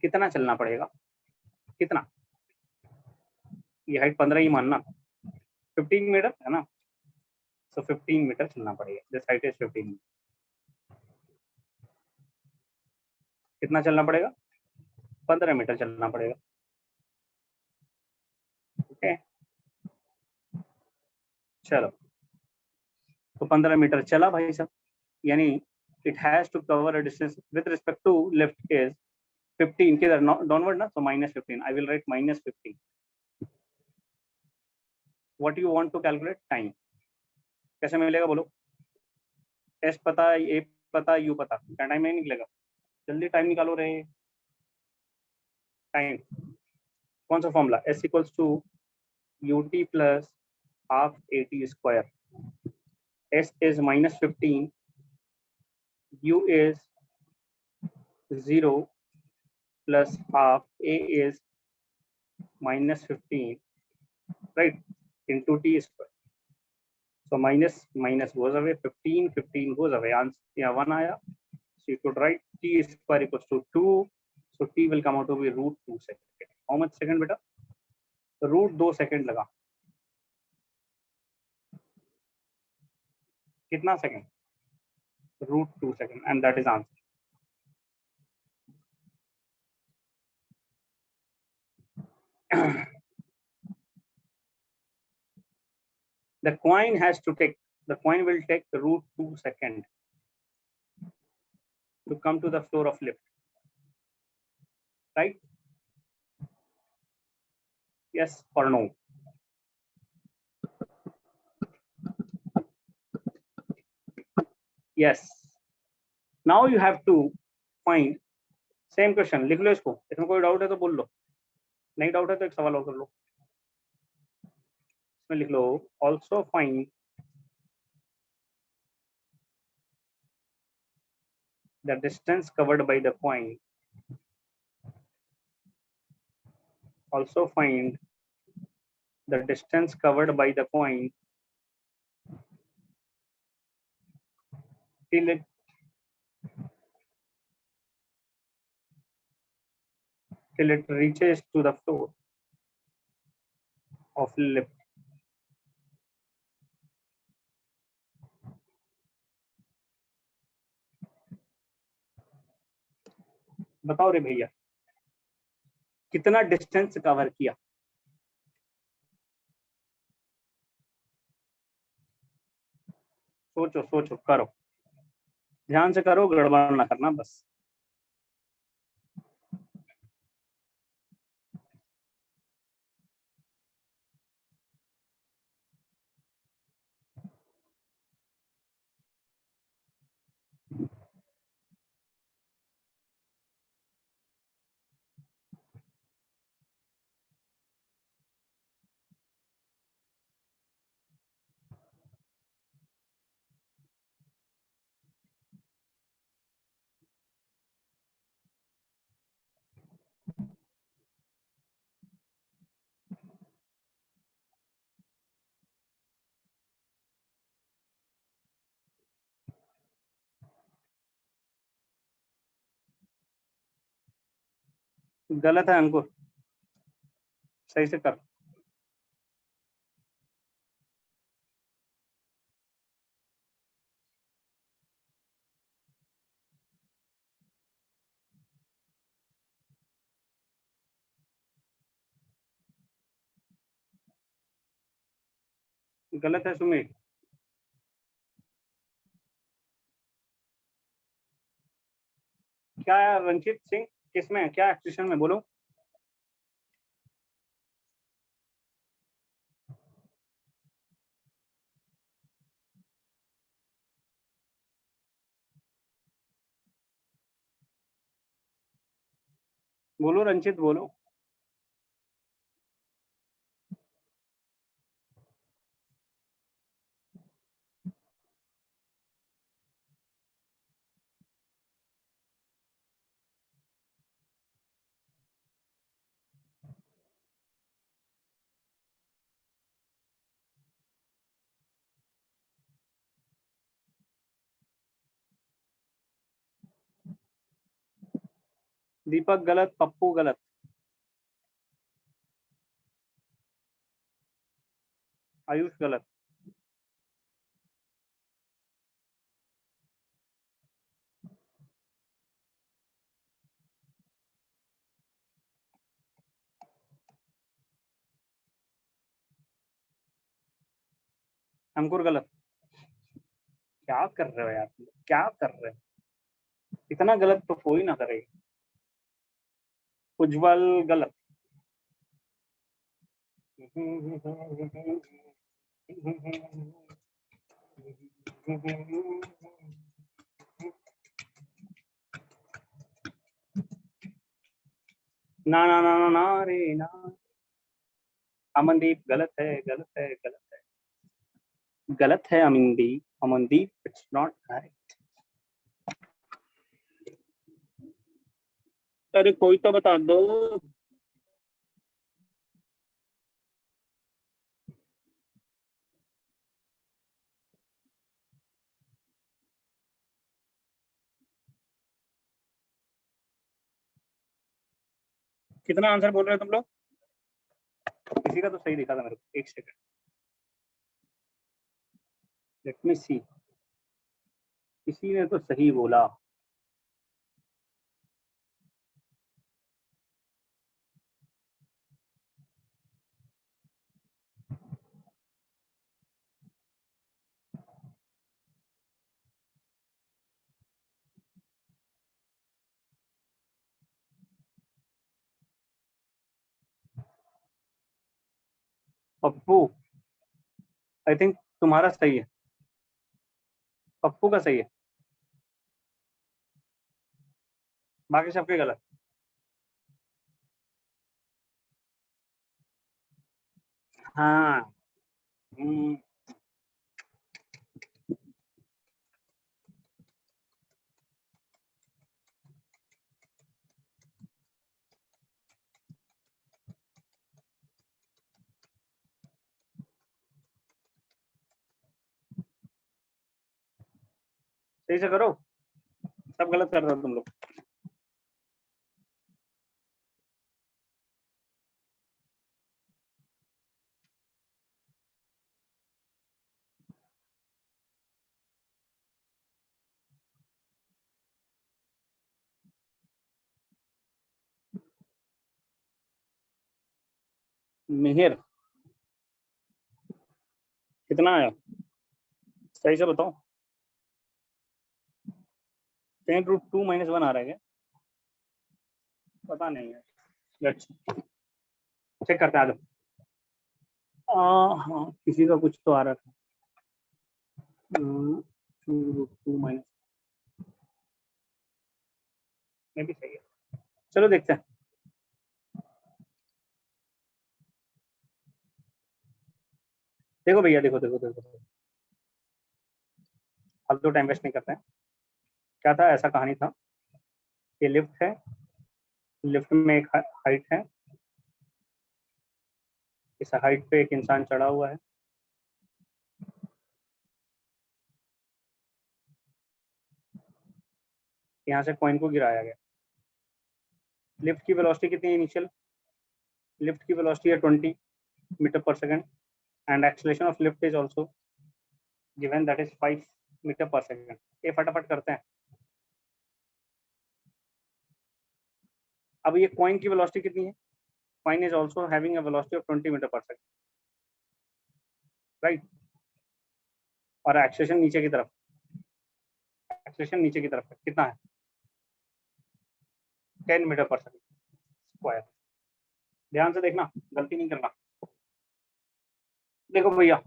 कितना चलना पड़ेगा? कितना? ये हाइट 15 ही मानना, 15 मीटर है ना, सो 15 मीटर चलना पड़ेगा। This height is 15। कितना चलना पड़ेगा? 15 मीटर चलना पड़ेगा। ओके चलो, तो 15 मीटर चला भाई साहब, यानी it has to cover a distance with respect to lift is 15 किधर डाउनवर्ड ना, so -15। I will write -15। What you want to calculate? Time. कैसे मिलेगा बोलो? एस पता, ए पता, यू पता, क्या टाइम नहीं निकलेगा? जल्दी टाइम निकालो रे। टाइम कौन सा formula? S equals to you t plus half a t square. S is -15, u is 0 plus half, a is -15, right, into t square. So minus minus goes away, 15 15 goes away, answer yeah 1 आया। So you could write t square equals to 2, so t will come out to be √2 second। how much second बेटा? √2 second लगा। कितना second? √2 second, and that is answer। the coin has to take, the coin will take √2 second to come to the floor of lift, right? Yes or no? Yes। now you have to find, same question लिख लो इसको, इसमें कोई doubt है तो बोल लो, नहीं doubt है तो एक सवाल और कर लो। इसमें लिख लो also find the distance covered by the coin, also find the distance covered by the coin till it reaches to the floor of lift। बताओ रे भैया कितना डिस्टेंस कवर किया? सोचो सोचो, करो, ध्यान से करो, गड़बड़ ना करना बस। गलत है अंकुर, सही से कर। गलत है सुमित। क्या है रंजित सिंह, किसमें क्या एक्सप्रेशन में बोलो? बोलो रंजित बोलो। दीपक गलत, पप्पू गलत, आयुष गलत, अंकुर गलत। क्या कर रहे हो यार तुम? क्या कर रहे हो? इतना गलत तो कोई ना करे। उज्जवल गलत। ना ना ना ना ना रे ना। अमनदीप गलत है, गलत है, गलत है, गलत है Amandeep, Amandeep it's not correct. अरे कोई तो बता दो। कितना आंसर बोल रहे हो तुम लोग? किसी का तो सही दिखा था मेरे को, एक सेकंड, लेट मी सी। किसी ने तो सही बोला। पप्पू, आई थिंक तुम्हारा सही है। पप्पू का सही है, बाकी सबके गलत। हाँ। हम्म, सही से करो। सब गलत कर रहे हो तुम लोग। मिहिर, कितना आया? सही से बताओ। 10√2 - 1 आ रहा है क्या? पता नहीं है। लेट्स चेक करते हैं आज। हाँ, किसी का कुछ तो आ रहा था। 2√2 - में भी सही है। चलो देखते हैं। देखो भैया, देखो देखो देखो देखो। अब तो टाइम वेस्ट नहीं करते हैं। क्या था, ऐसा कहानी था। ये लिफ्ट है, लिफ्ट में एक हाइट है। इस हाइट पे एक इंसान चढ़ा हुआ है। यहाँ से कॉइन को गिराया गया। लिफ्ट की वेलोसिटी कितनी है इनिशियल? लिफ्ट की वेलोसिटी है 20 metre per second, and acceleration of lift is also given, that is 5 metre per second. ये फटाफट करते हैं। अब ये कॉइन की वेलोसिटी कितनी है? Coin is also having a velocity of 20 metre per second, right. और एक्सेलरेशन नीचे की तरफ, एक्सेलरेशन नीचे की तरफ है, कितना है? 10 मीटर पर सेकंड स्क्वायर। ध्यान से देखना, गलती नहीं करना। देखो भैया,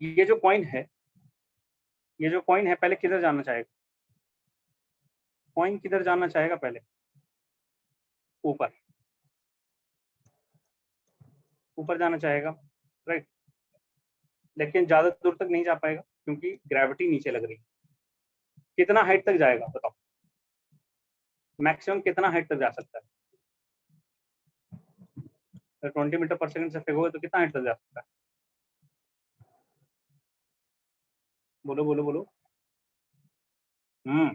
ये जो कॉइन है, ये जो कॉइन है पहले किधर जाना चाहेगा? कॉइन किधर जाना चाहेगा पहले? ऊपर, ऊपर जाना चाहेगा, राइट। लेकिन ज्यादा दूर तक नहीं जा पाएगा क्योंकि ग्रेविटी नीचे लग रही है। कितना हाइट तक जाएगा बताओ? मैक्सिमम कितना हाइट तक जा सकता है? तो 20 मीटर पर सेकंड से फेंकोगे तो कितना हाइट तक जा सकता है? बोलो बोलो बोलो। हम्म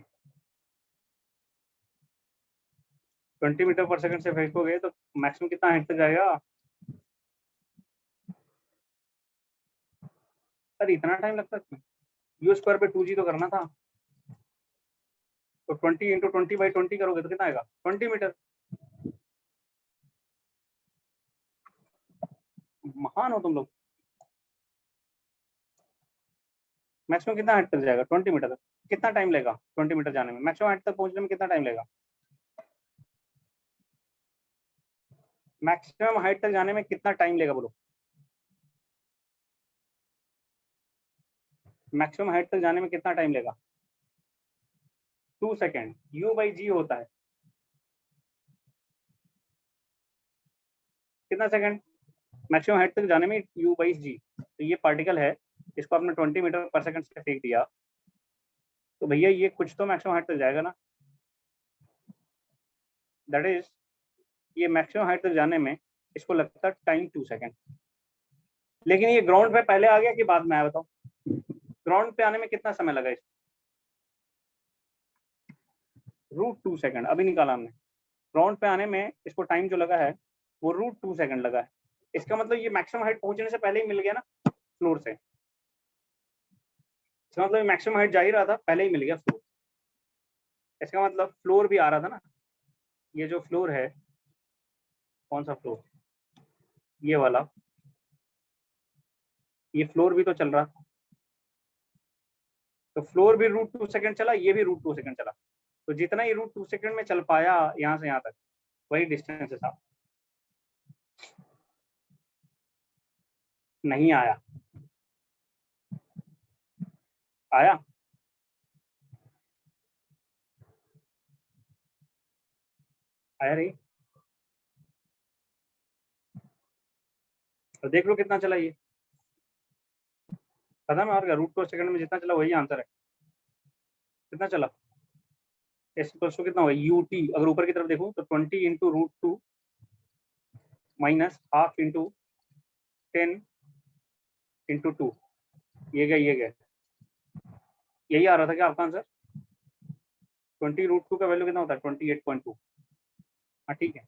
20 मीटर पर सेकंड से फेंकोगे तो मैक्सिमम कितना हाइट तक जाएगा? अरे इतना टाइम लगता है? यू स्क्वायर पे 2g तो करना था, तो 20 इंटू 20/20 करोगे तो कितना आएगा? 20 मीटर। महान हो तुम लोग। मैक्सिमम कितना हाइट तक जाएगा? 20 मीटर तक। कितना टाइम लेगा 20 मीटर जाने में? मैक्सिमम हाइट तक पहुंचने में कितना टाइम लेगा? मैक्सिमम हाइट तक जाने में कितना टाइम लेगा बोलो? मैक्सिमम हाइट तक जाने में कितना टाइम लेगा? 2 सेकेंड। U/G होता है कितना सेकंड? मैक्सिमम हाइट तक जाने में U/G। तो ये पार्टिकल है, इसको आपने 20 मीटर पर सेकंड से फेंक दिया, तो भैया ये कुछ तो मैक्सिमम हाइट तक जाएगा ना। दैट इज, ये मैक्सिमम हाइट तक जाने में इसको लगता है टाइम 2 सेकेंड। लेकिन ये ग्राउंड पे पहले आ गया कि बाद में आया बताओ? ग्राउंड पे आने में कितना समय लगा? इसको √2 सेकेंड अभी निकाला हमने। ग्राउंड पे आने में इसको टाइम जो लगा है वो √2 सेकेंड लगा है। इसका मतलब ये मैक्सिमम हाइट पहुंचने से पहले ही मिल गया ना फ्लोर से। इसका मतलब मैक्सिमम हाइट जा ही रहा था, पहले ही मिल गया फ्लोर। इसका मतलब फ्लोर भी आ रहा था ना। ये जो फ्लोर है, कौन सा फ्लोर? ये वाला, ये फ्लोर भी तो चल रहा था। तो फ्लोर भी √2 सेकेंड चला, ये भी √2 सेकेंड चला। तो जितना ही √2 सेकेंड में चल पाया यहाँ से यहाँ तक, वही डिस्टेंस है साहब। नहीं आया? आया? आया नहीं? तो देख लो कितना चला ये। खत्म है और क्या? √2 सेकेंड में जितना चला वही आंसर है। कितना चला? S कितना होगा? UT अगर ऊपर की तरफ देखूं तो 20 into √2 minus half into 10 into 2। ये गया, ये गया। यही आ रहा था क्या आपका आंसर? 20 √2 का वैल्यू कितना होता है? 28.2। हाँ ठीक है,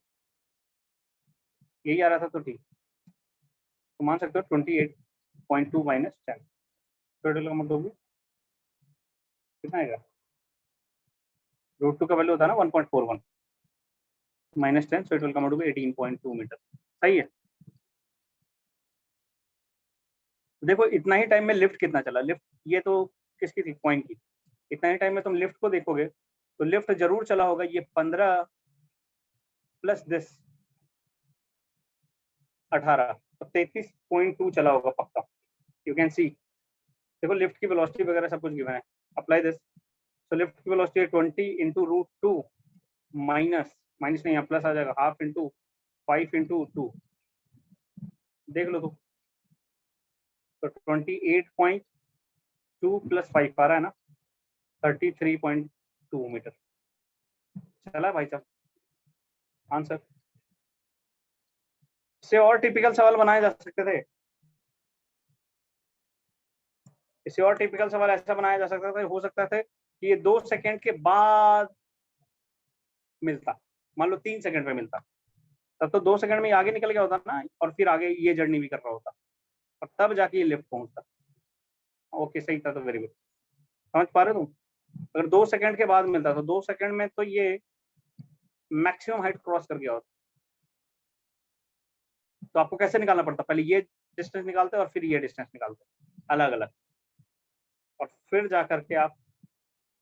यही आ रहा था तो ठीक। तो मान सकते हो 28.2 माइनस 10। टोटल का मतलब कितना आएगा? √2 का वैल्यू होता है ना 1.41 minus 10, so it will come out to be 18.2 metre. सही है। देखो इतना ही टाइम में लिफ्ट कितना चला? लिफ्ट ये तो किसकी थी? पॉइंट की। इतना ही टाइम में तुम लिफ्ट को देखोगे तो लिफ्ट जरूर चला होगा ये 15 प्लस 10 18, तो 33.2 चला होगा पक्का। You can see. देखो लिफ्ट की वेलोसिटी वगैरह सब कुछ गिवन है। Apply this. तो लिफ्ट की वेलोसिटी है 20 इंटू √2 माइनस, माइनस नहीं प्लस आ जाएगा, हाफ इंटू 5 इंटू 2। देख लो तो 28.2 प्लस 5 आ रहा है ना, 33.2 मीटर चला भाई साहब आंसर। इससे और टिपिकल सवाल बनाए जा सकते थे। इससे और टिपिकल सवाल ऐसा बनाया जा सकता था, हो सकता था कि ये 2 सेकंड के बाद मिलता, मान लो 3 सेकंड पे मिलता, तब तो 2 सेकंड में आगे निकल गया होता ना, और फिर आगे ये जर्नी भी कर रहा होता, और तब जाके ये लिफ्ट पहुंचता। ओके सही था, तो वेरी गुड। समझ पा रहे तुम? अगर 2 सेकंड के बाद मिलता तो 2 सेकंड में तो ये मैक्सिमम हाइट क्रॉस कर गया होता। तो आपको कैसे निकालना पड़ता? पहले ये डिस्टेंस निकालते और फिर ये डिस्टेंस निकालते अलग अलग, और फिर जा करके आप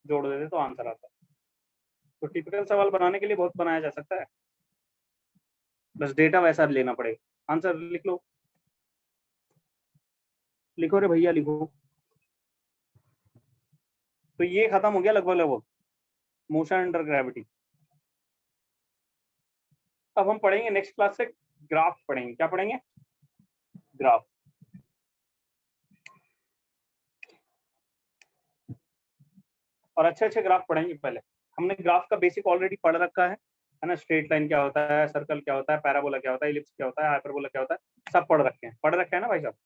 जोड़ देते तो आंसर आता। तो टिपिकल सवाल बनाने के लिए बहुत बनाया जा सकता है, बस डेटा वैसा लेना पड़ेगा। आंसर लिख लो, लिखो रे भैया लिखो। तो ये खत्म हो गया लगभग लगभग मोशन अंडर ग्रेविटी। अब हम पढ़ेंगे नेक्स्ट क्लास से ग्राफ पढ़ेंगे। क्या पढ़ेंगे? ग्राफ। और अच्छे अच्छे ग्राफ पढ़ेंगे। पहले हमने ग्राफ का बेसिक ऑलरेडी पढ़ रखा है ना। स्ट्रेट लाइन क्या होता है, सर्कल क्या होता है, पैराबोला क्या होता है, इलिप्स क्या होता है, हाइपरबोला क्या होता है, सब पढ़ रखे हैं ना भाई साहब।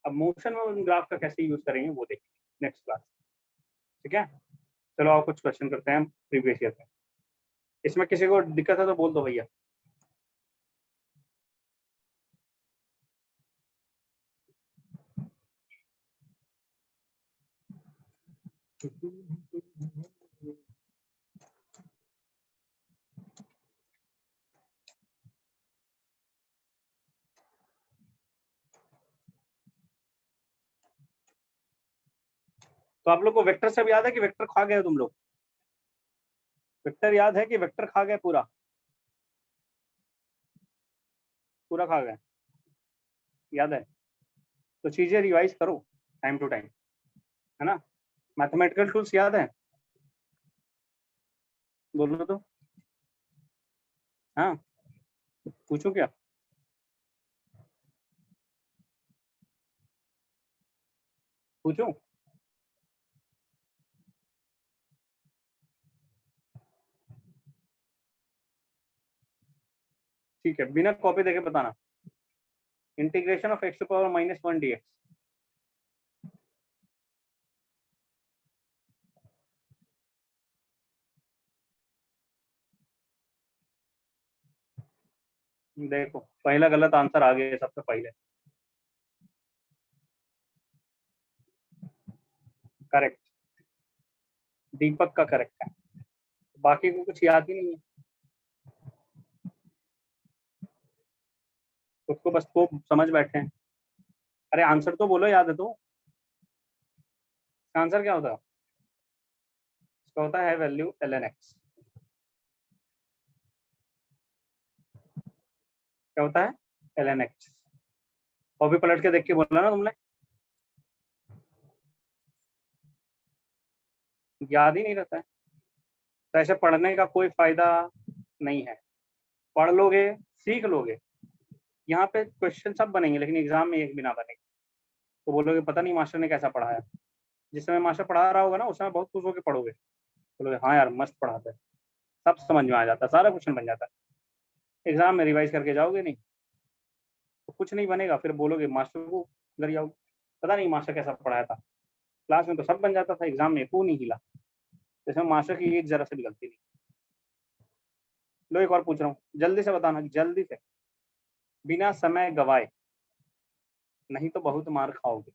अब मोशन में ग्राफ का कैसे यूज करेंगे वो देखेंगे नेक्स्ट क्लास। ठीक है, चलो और कुछ क्वेश्चन करते हैं प्रीवियस ईयर पे। इसमें किसी को दिक्कत है तो बोल दो भैया। तो आप लोग को वेक्टर सब याद है कि वेक्टर खा गए हो तुम लोग? वेक्टर याद है कि वेक्टर खा गए पूरा? पूरा खा गए? याद है? तो चीजें रिवाइज करो टाइम टू टाइम, है ना? मैथमेटिकल टूल्स याद है? बोलो तो। हाँ, पूछो क्या? पूछो। ठीक है, बिना कॉपी देखे बताना। Integration of x to power -1 dx। देखो पहला गलत आंसर आ गया सबसे पहले। करेक्ट, दीपक का करेक्ट है। बाकी को कुछ याद ही नहीं है, उसको बस को समझ बैठे हैं। अरे आंसर तो बोलो, याद है तो। इसका आंसर क्या होता है? इसका होता है वैल्यू ln x। क्या होता है? ln x। कॉपी पलट के देख के बोला ना तुमने, याद ही नहीं रहता है। तो ऐसे पढ़ने का कोई फायदा नहीं है। पढ़ लोगे, सीख लोगे, यहाँ पे क्वेश्चन सब बनेंगे लेकिन एग्जाम में एक भी ना बनेंगे। तो बोलोगे पता नहीं मास्टर ने कैसा पढ़ाया। जिस समय मास्टर पढ़ा रहा होगा ना, उस समय बहुत खुश होकर पढ़ोगे, बोलोगे हाँ यार मस्त पढ़ाता है, सब समझ में आ जाता है, सारा क्वेश्चन बन जाता है। एग्जाम में रिवाइज करके जाओगे नहीं तो कुछ नहीं बनेगा, फिर बोलोगे मास्टर को घर जाओगे, पता नहीं मास्टर कैसा पढ़ाया था, क्लास में तो सब बन जाता था, एग्जाम में को नहीं हिला। जैसे मास्टर की एक जरा से भी गलती नहीं। लो एक और पूछ रहा हूँ, जल्दी से बताना, जल्दी से, बिना समय गवाए, नहीं तो बहुत मार खाओगे।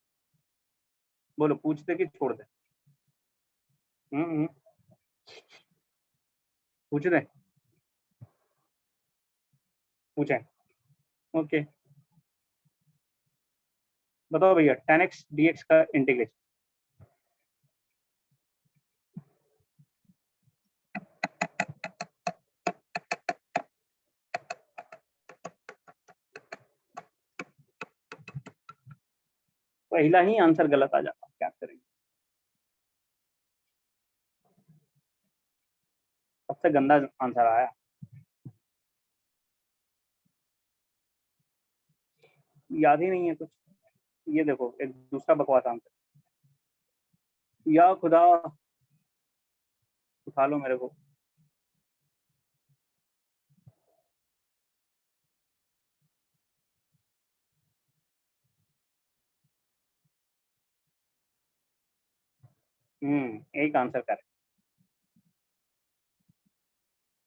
बोलो पूछ दे कि छोड़ दे? हम्म। पूछ दे। पूछे? ओके, बताओ भैया, tan x dx का इंटीग्रेशन। पहला ही आंसर गलत आ जाता, क्या करेंगे? सबसे गंदा आंसर आया। याद ही नहीं है कुछ। ये देखो एक दूसरा बकवास आंसर। या खुदा, उठा लो मेरे को। एक आंसर करें।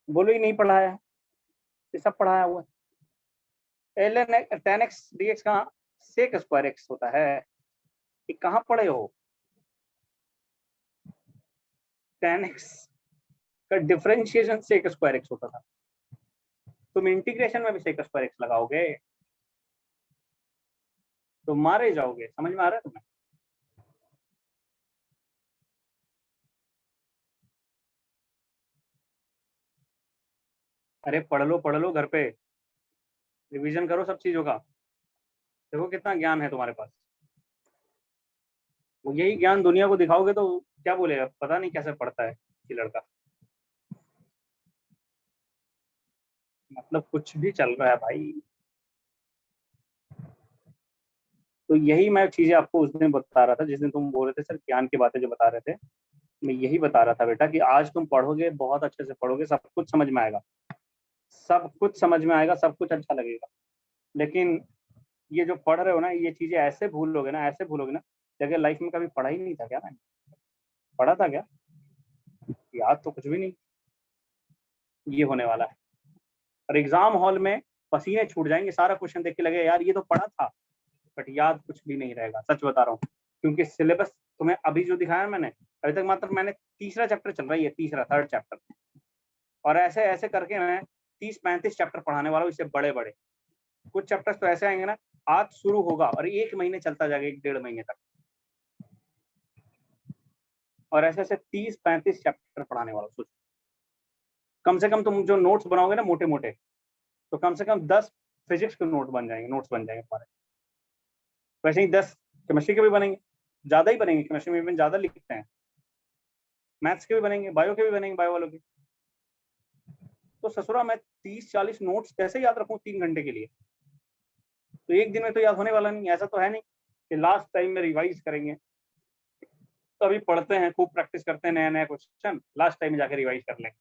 बोलो ही नहीं पढ़ाया है, ये सब पढ़ाया हुआ है। L N tan x dx का सेक स्क्वायर एक्स होता है, ये कहाँ पढ़े हो? tan x का डिफरेंशिएशन सेक स्क्वायर एक्स होता था। तुम इंटीग्रेशन में भी सेक स्क्वायर एक्स लगाओगे तो मारे जाओगे, समझ में आ रहा है तुम्हें? अरे पढ़ लो घर पे, रिवीजन करो सब चीजों का। देखो कितना ज्ञान है तुम्हारे पास। वो यही ज्ञान दुनिया को दिखाओगे तो क्या बोलेगा, पता नहीं कैसे पढ़ता है ये लड़का। मतलब कुछ भी चल रहा है भाई। तो यही मैं चीजें आपको उस दिन बता रहा था जिस दिन तुम बोल रहे थे सर ज्ञान की बातें जो बता रहे थे। मैं यही बता रहा था बेटा कि आज तुम पढ़ोगे, बहुत अच्छे से पढ़ोगे, सब कुछ समझ में आएगा, सब कुछ समझ में आएगा, सब कुछ अच्छा लगेगा। लेकिन ये जो पढ़ रहे हो ना, ये चीजें ऐसे भूलोगे ना, ऐसे भूलोगे ना, जगह लाइफ में कभी पढ़ा ही नहीं था क्या? ना पढ़ा था क्या? याद तो कुछ भी नहीं, ये होने वाला है। और एग्जाम हॉल में पसीने छूट जाएंगे, सारा क्वेश्चन देख के लगे यार ये तो पढ़ा था, बट याद कुछ भी नहीं रहेगा, सच बता रहा हूँ। क्योंकि सिलेबस तुम्हें अभी जो दिखाया मैंने, अभी तक मात्र मैंने तीसरा चैप्टर चल रहा है, ये तीसरा थर्ड चैप्टर, और ऐसे ऐसे करके मैं 30-35 चैप्टर पढ़ाने वाला हूँ, इससे बड़े बड़े। कुछ चैप्टर्स तो ऐसे आएंगे ना, आज शुरू होगा और 1 महीने चलता जाएगा, 1-1.5 महीने तक, और ऐसे ऐसे 30-35 चैप्टर पढ़ाने वाला हूँ। कम से कम तुम जो नोट्स बनाओगे ना मोटे मोटे, तो कम से कम 10 फिजिक्स के नोट्स बन जाएंगे हमारे। वैसे ही 10 केमिस्ट्री के भी बनेंगे, ज्यादा ही बनेंगे, केमिस्ट्री में ज्यादा लिखते हैं, मैथ्स के भी बनेंगे, बायो के भी बनेंगे, बायो वालों के। तो ससुरा मैं 30-40 नोट्स कैसे याद रखूं 3 घंटे के लिए? तो एक दिन में तो याद होने वाला नहीं। ऐसा तो है नहीं कि लास्ट टाइम में रिवाइज करेंगे, तो अभी पढ़ते हैं, खूब प्रैक्टिस करते हैं नया नया क्वेश्चन, लास्ट टाइम में जाकर रिवाइज कर लेंगे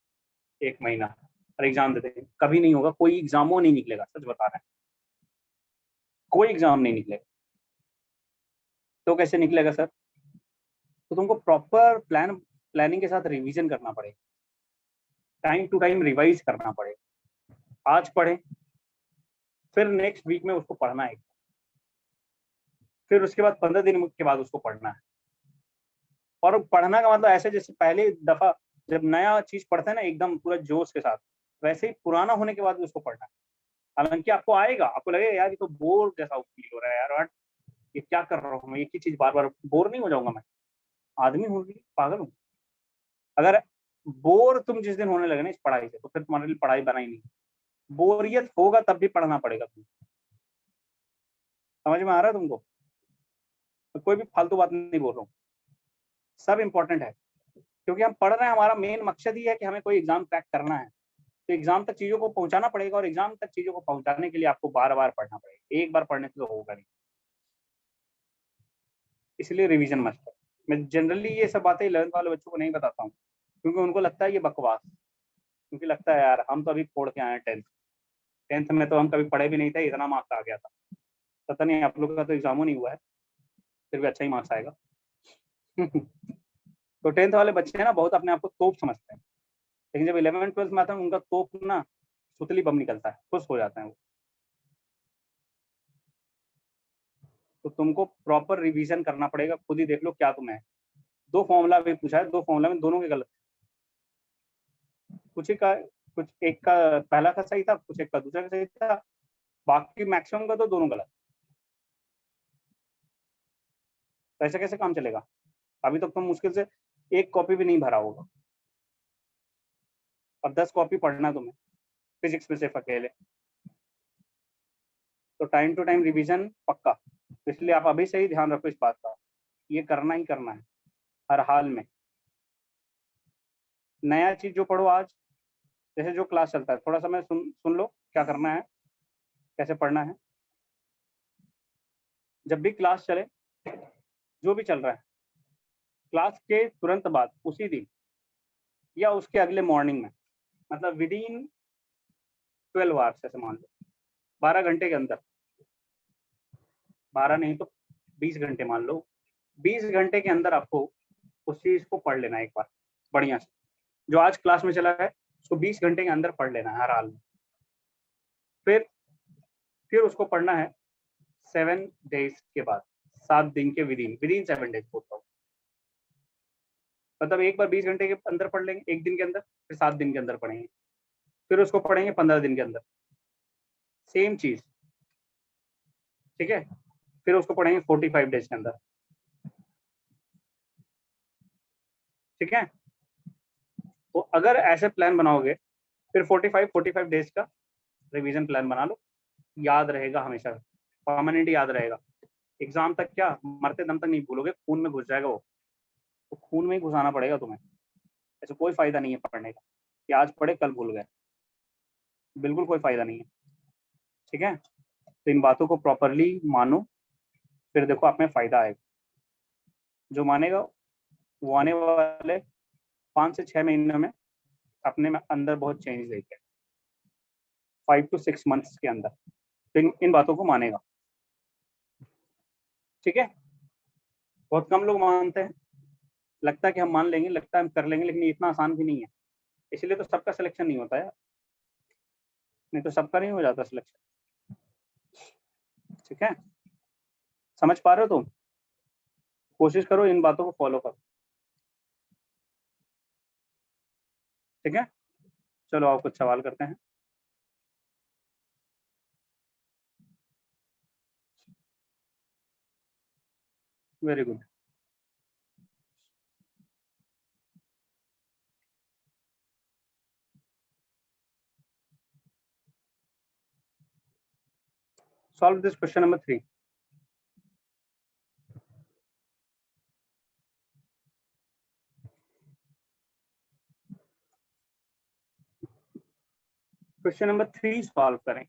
1 महीना और एग्जाम देते हैं। कभी नहीं होगा, कोई एग्जामो नहीं निकलेगा, सच बता रहे हैं, कोई एग्जाम नहीं निकलेगा। तो कैसे निकलेगा सर? तो तुमको प्रॉपर प्लानिंग के साथ रिवीजन करना पड़ेगा, टाइम टू टाइम रिवाइज करना पड़ेगा। आज पढ़े, फिर नेक्स्ट वीक में उसको पढ़ना है, फिर उसके बाद 15 दिन के बाद उसको पढ़ना है। और पढ़ना का मतलब ऐसे जैसे पहले दफा जब नया चीज पढ़ते हैं ना एकदम पूरा जोश के साथ, वैसे ही पुराना होने के बाद भी उसको पढ़ना है। हालांकि आपको आएगा, आपको लगेगा यार ये तो बोर जैसा फील हो रहा है यार, ये क्या कर रहा हूँ मैं, एक ही चीज बार बार, बोर नहीं हो जाऊंगा मैं? आदमी हूँ, पागल हूँ? अगर बोर तुम जिस दिन होने लगे ना इस पढ़ाई से, तो फिर तुम्हारे लिए पढ़ाई बना ही नहीं। बोरियत होगा तब भी पढ़ना पड़ेगा तुम। समझ में आ रहा है तुमको? तो कोई भी फालतू बात नहीं बोल रहा हूँ, सब इंपॉर्टेंट है। क्योंकि हम पढ़ रहे हैं, हमारा मेन मकसद ही है कि हमें कोई एग्जाम क्रैक करना है, तो एग्जाम तक चीजों को पहुंचाना पड़ेगा, और एग्जाम तक चीजों को पहुंचाने के लिए आपको बार बार पढ़ना पड़ेगा, एक बार पढ़ने से तो होगा नहीं। इसलिए रिवीजन मस्ट है। मैं जनरली ये सब बातें 11th वाले बच्चों को नहीं बताता हूँ, क्योंकि उनको लगता है ये बकवास, क्योंकि लगता है यार हम तो अभी फोड़ के आए हैं 10th, 10th में तो हम कभी पढ़े भी नहीं थे, इतना मार्क्स आ गया था। पता नहीं आप लोगों का तो एग्जामो नहीं हुआ है, फिर भी अच्छा ही मार्क्स आएगा। तो 10th वाले बच्चे हैं ना, बहुत अपने आप को तोप समझते हैं, लेकिन जब 11th-12th में आता है उनका तोप ना सुतली बम निकलता है, खुश हो जाते हैं वो। तो तुमको प्रॉपर रिवीजन करना पड़ेगा, खुद ही देख लो क्या तुम्हें है। 2 फॉर्मूला भी पूछा है, 2 फॉर्मूला में दोनों के गलत, कुछ ही का, कुछ एक का पहला का सही था, कुछ एक का दूसरा का सही था, बाकी मैक्सिमम का तो दोनों गलत। तो ऐसे कैसे काम चलेगा? अभी तक तो मुश्किल से एक कॉपी भी नहीं भरा होगा, और 10 कॉपी पढ़ना तुम्हें फिजिक्स में सिर्फ अकेले। तो टाइम टू टाइम रिवीजन पक्का। इसलिए आप अभी से ही ध्यान रखो इस बात का, ये करना ही करना है हर हाल में। नया चीज जो पढ़ो आज, जैसे जो क्लास चलता है थोड़ा सा मैं सुन लो क्या करना है, कैसे पढ़ना है। जब भी क्लास चले, जो भी चल रहा है, क्लास के तुरंत बाद उसी दिन या उसके अगले मॉर्निंग में, मतलब विद इन 12 आवर्स, ऐसे मान लो 12 घंटे के अंदर, 12 नहीं तो 20 घंटे मान लो, 20 घंटे के अंदर आपको उस चीज को पढ़ लेना है एक बार बढ़िया से। जो आज क्लास में चला है उसको 20 घंटे के अंदर पढ़ लेना है हर हाल में। फिर फिर उसको पढ़ना है 7 डेज के बाद, 7 दिन के विद इन 7 डेज बोलता हूँ। मतलब एक बार 20 घंटे के अंदर पढ़ लेंगे एक दिन के अंदर, फिर 7 दिन के अंदर पढ़ेंगे, फिर उसको पढ़ेंगे 15 दिन के अंदर, सेम चीज, ठीक है। फिर उसको पढ़ेंगे 45 डेज के अंदर, ठीक है। तो अगर ऐसे प्लान बनाओगे, फिर 45 डेज का रिवीजन प्लान बना लो, याद रहेगा हमेशा, परमानेंट याद रहेगा। एग्जाम तक क्या, मरते दम तक नहीं भूलोगे, खून में घुस जाएगा वो, तो खून में ही घुसाना पड़ेगा तुम्हें। ऐसे कोई फायदा नहीं है पढ़ने का कि आज पढ़े कल भूल गए, बिल्कुल कोई फायदा नहीं है, ठीक है। तो इन बातों को प्रॉपरली मानो, फिर देखो आप में फायदा आएगा। जो मानेगा वो आने वाले 5 से 6 महीनों में अपने में अंदर बहुत चेंज देखेगा, 5 to 6 months के अंदर। तो इन बातों को मानेगा, ठीक है। बहुत कम लोग मानते हैं, लगता है कि हम मान लेंगे, लगता है हम कर लेंगे, लेकिन ये इतना आसान भी नहीं है। इसलिए तो सबका सिलेक्शन नहीं होता है, नहीं तो सबका नहीं हो जाता सिलेक्शन। ठीक है, समझ पा रहे हो तुम? कोशिश करो इन बातों को फॉलो करो। ठीक है, चलो आप कुछ सवाल करते हैं। Very good. Solve this question number 3। Question number 3 solve करें।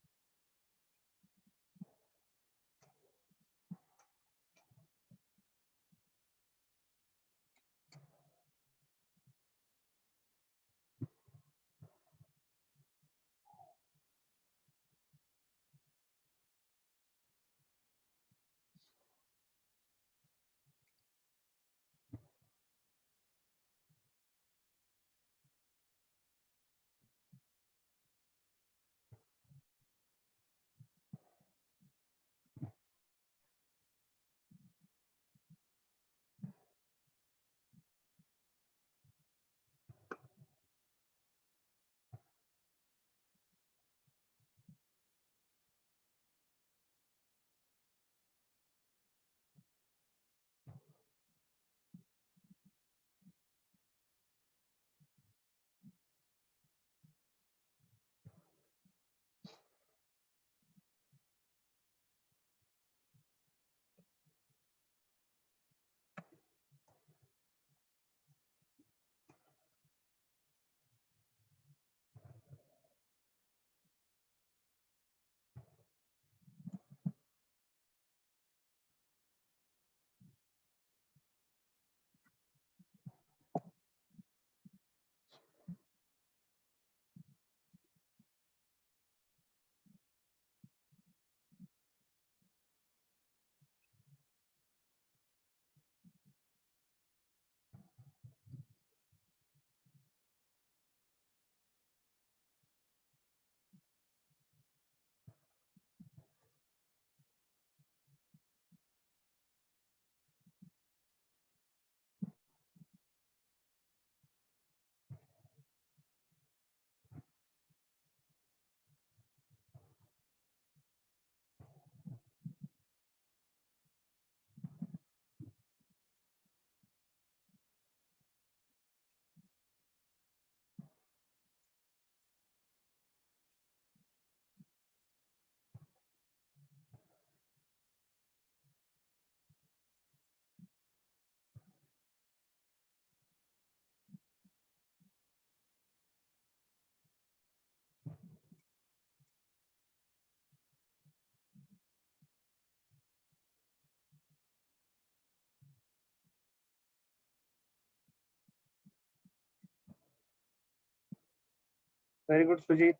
Very good Sujit.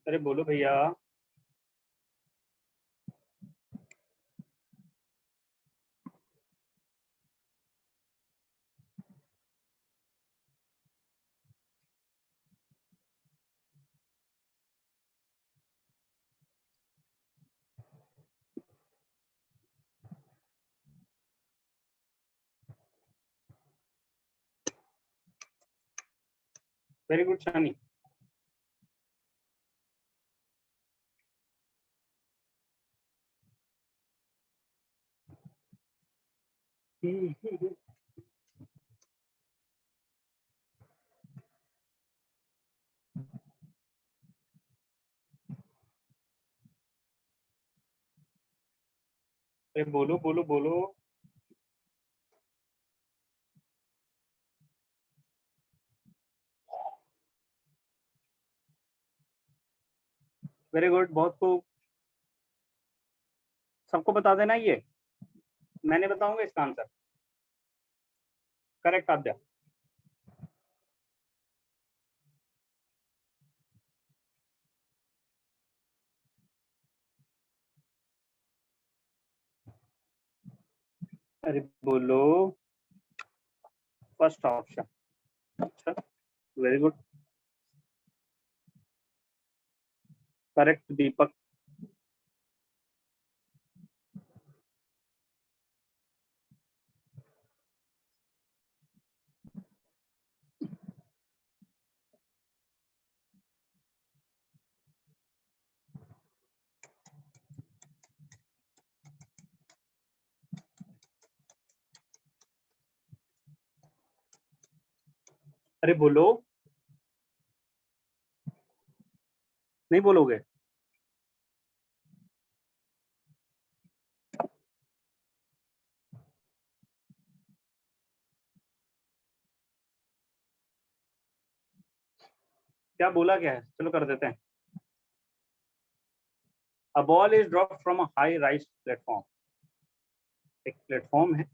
अरे बोलो भैया। Very good Shani. अरे बोलो बोलो बोलो। वेरी गुड, बहुत खूब। सबको बता देना ये, मैंने बताऊंगा इसका आंसर। करेक्ट आद्या। अरे बोलो, फर्स्ट ऑप्शन। अच्छा, वेरी गुड, करेक्ट दीपक। अरे बोलो, नहीं बोलोगे? क्या बोला, क्या है? चलो कर देते हैं। A ball is drop from a high rise platform. एक प्लेटफॉर्म है,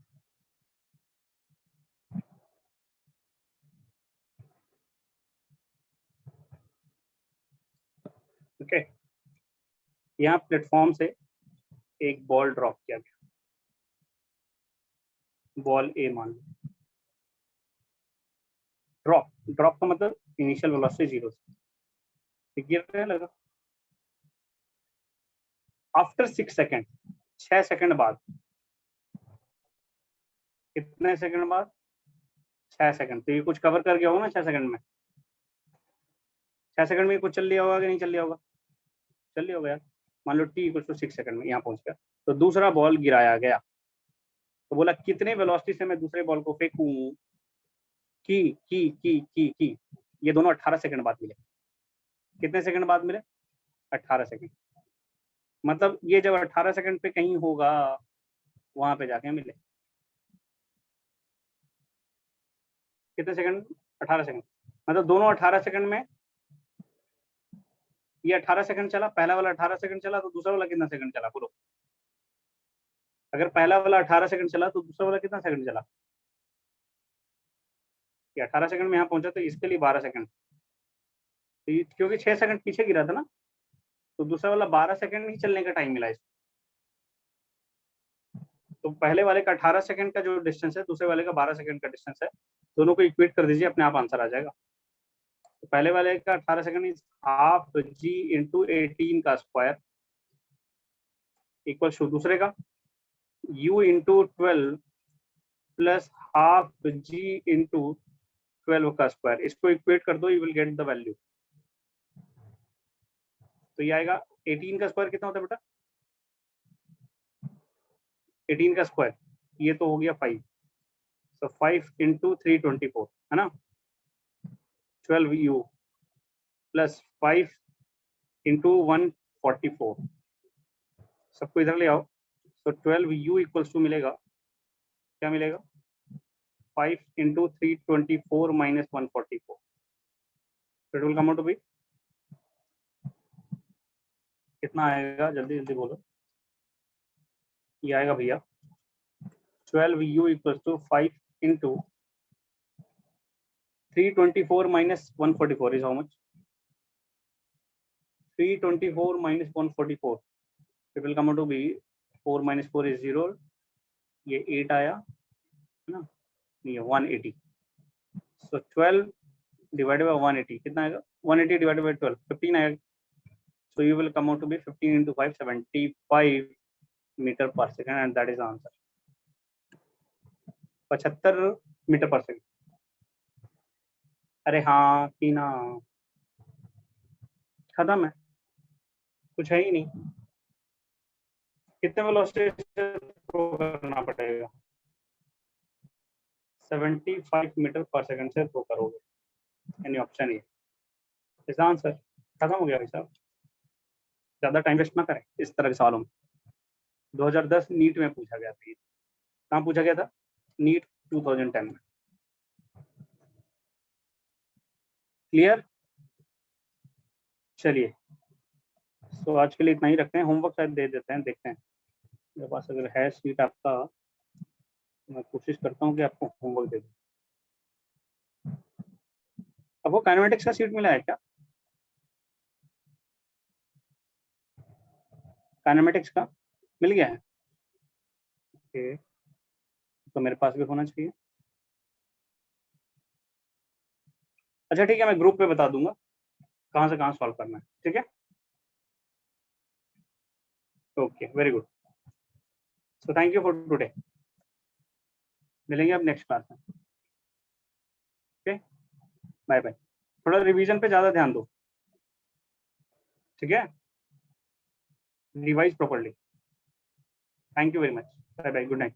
ओके। यहाँ प्लेटफॉर्म से एक बॉल ड्रॉप किया गया, बॉल ए मान लो। ड्रॉप, ड्रॉप का मतलब इनिशियल वेलोसिटी जीरो से गिरने लगा। आफ्टर 6 सेकेंड, 6 सेकेंड बाद। कितने सेकंड बाद? 6 सेकंड। तो ये कुछ कवर कर गया होगा ना 6 सेकंड में? 6 सेकंड में कुछ चल लिया होगा कि नहीं चल लिया होगा? चल लिया होगा यार। मान लो टी इक्वल टू 6 सेकंड में यहाँ पहुंच गया, तो दूसरा बॉल गिराया गया। तो बोला कितने वेलोसिटी से मैं दूसरे बॉल को फेंकूं। की ये दोनों 18 सेकंड बाद मिले। कितने सेकंड बाद मिले? 18 सेकंड। मतलब ये जब 18 सेकंड पे कहीं होगा, वहां पे जाके मिले। कितने सेकंड? 18 सेकंड। मतलब दोनों 18 सेकंड में। ये 18 सेकंड चला, पहला वाला 18 सेकंड चला, तो दूसरा वाला कितना सेकंड चला बोलो? अगर पहला वाला 18 सेकंड चला तो दूसरा वाला कितना सेकंड चला? ये 18 सेकंड में यहाँ पहुंचा, तो इसके लिए 12 सेकंड। तो क्योंकि 6 सेकंड पीछे गिरा था ना, तो दूसरा वाला 12 सेकंड ही चलने का टाइम मिला इसको। तो पहले वाले का 18 सेकंड का जो डिस्टेंस है, दूसरे वाले का 12 सेकंड का डिस्टेंस है। दोनों को इक्वेट कर दीजिए, अपने आप आंसर आ जाएगा। तो पहले वाले का 18 second is half g into 18 का स्क्वायर इक्वल टू दूसरे का u into 12 plus half g into 12 का स्क्वायर। इसको इक्वेट कर दो, you will get the value. तो ये आएगा 18 का स्क्वायर कितना होता है बेटा? 18 का स्क्वायर, ये तो हो गया 5। तो 5 इंटू 324 है ना, 12u प्लस 5 इंटू 144। सबको इधर ले आओ। तो 12u इक्वल्स टू मिलेगा, क्या मिलेगा? 5 into 324 minus 144। It will come out to be कितना आएगा? जल्दी जल्दी बोलो। ये आएगा भैया 12u equals to 5 into 324 minus 144 is how much? 324 minus 144, it will come out to be 4 minus 4 is 0। ये 8 आया है ना, ये 180। सो 12 डिवाइडेड बाय 180 कितना आएगा? 180 डिवाइडेड बाय 12 15 आएगा। So you will come out to be 15 into 5 75 metre per second, and that is answer. 75 metre per second. अरे हाँ टीना, खत्म है, कुछ है ही नहीं। कितने वेलोसिटी से थ्रो करना पड़ेगा? 75 मीटर पर सेकंड से थ्रो करोगे, यानी ऑप्शन ए इज आंसर। खत्म हो गया भाई साहब, ज्यादा टाइम वेस्ट ना करें इस तरह के सवालों में। 2010 नीट में पूछा गया था ये। कहाँ पूछा गया था? नीट 2010 में। क्लियर? चलिए, तो आज के लिए इतना ही रखते हैं। होमवर्क शायद दे देते हैं, देखते हैं मेरे पास अगर है सीट आपका, मैं कोशिश करता हूँ कि आपको होमवर्क दे दूँ। अब वो काइनेमेटिक्स का सीट मिला है क्या? काइनेमेटिक्स का मिल गया है? ओके, तो मेरे पास भी होना चाहिए। अच्छा ठीक है, मैं ग्रुप पे बता दूंगा कहाँ से कहाँ सॉल्व करना है, ठीक है। Okay, very good. So thank you for today. मिलेंगे अब नेक्स्ट क्लास में। Okay, bye bye. थोड़ा रिवीजन पे ज्यादा ध्यान दो, ठीक है। Revise properly. Thank you very much. Bye bye, good night.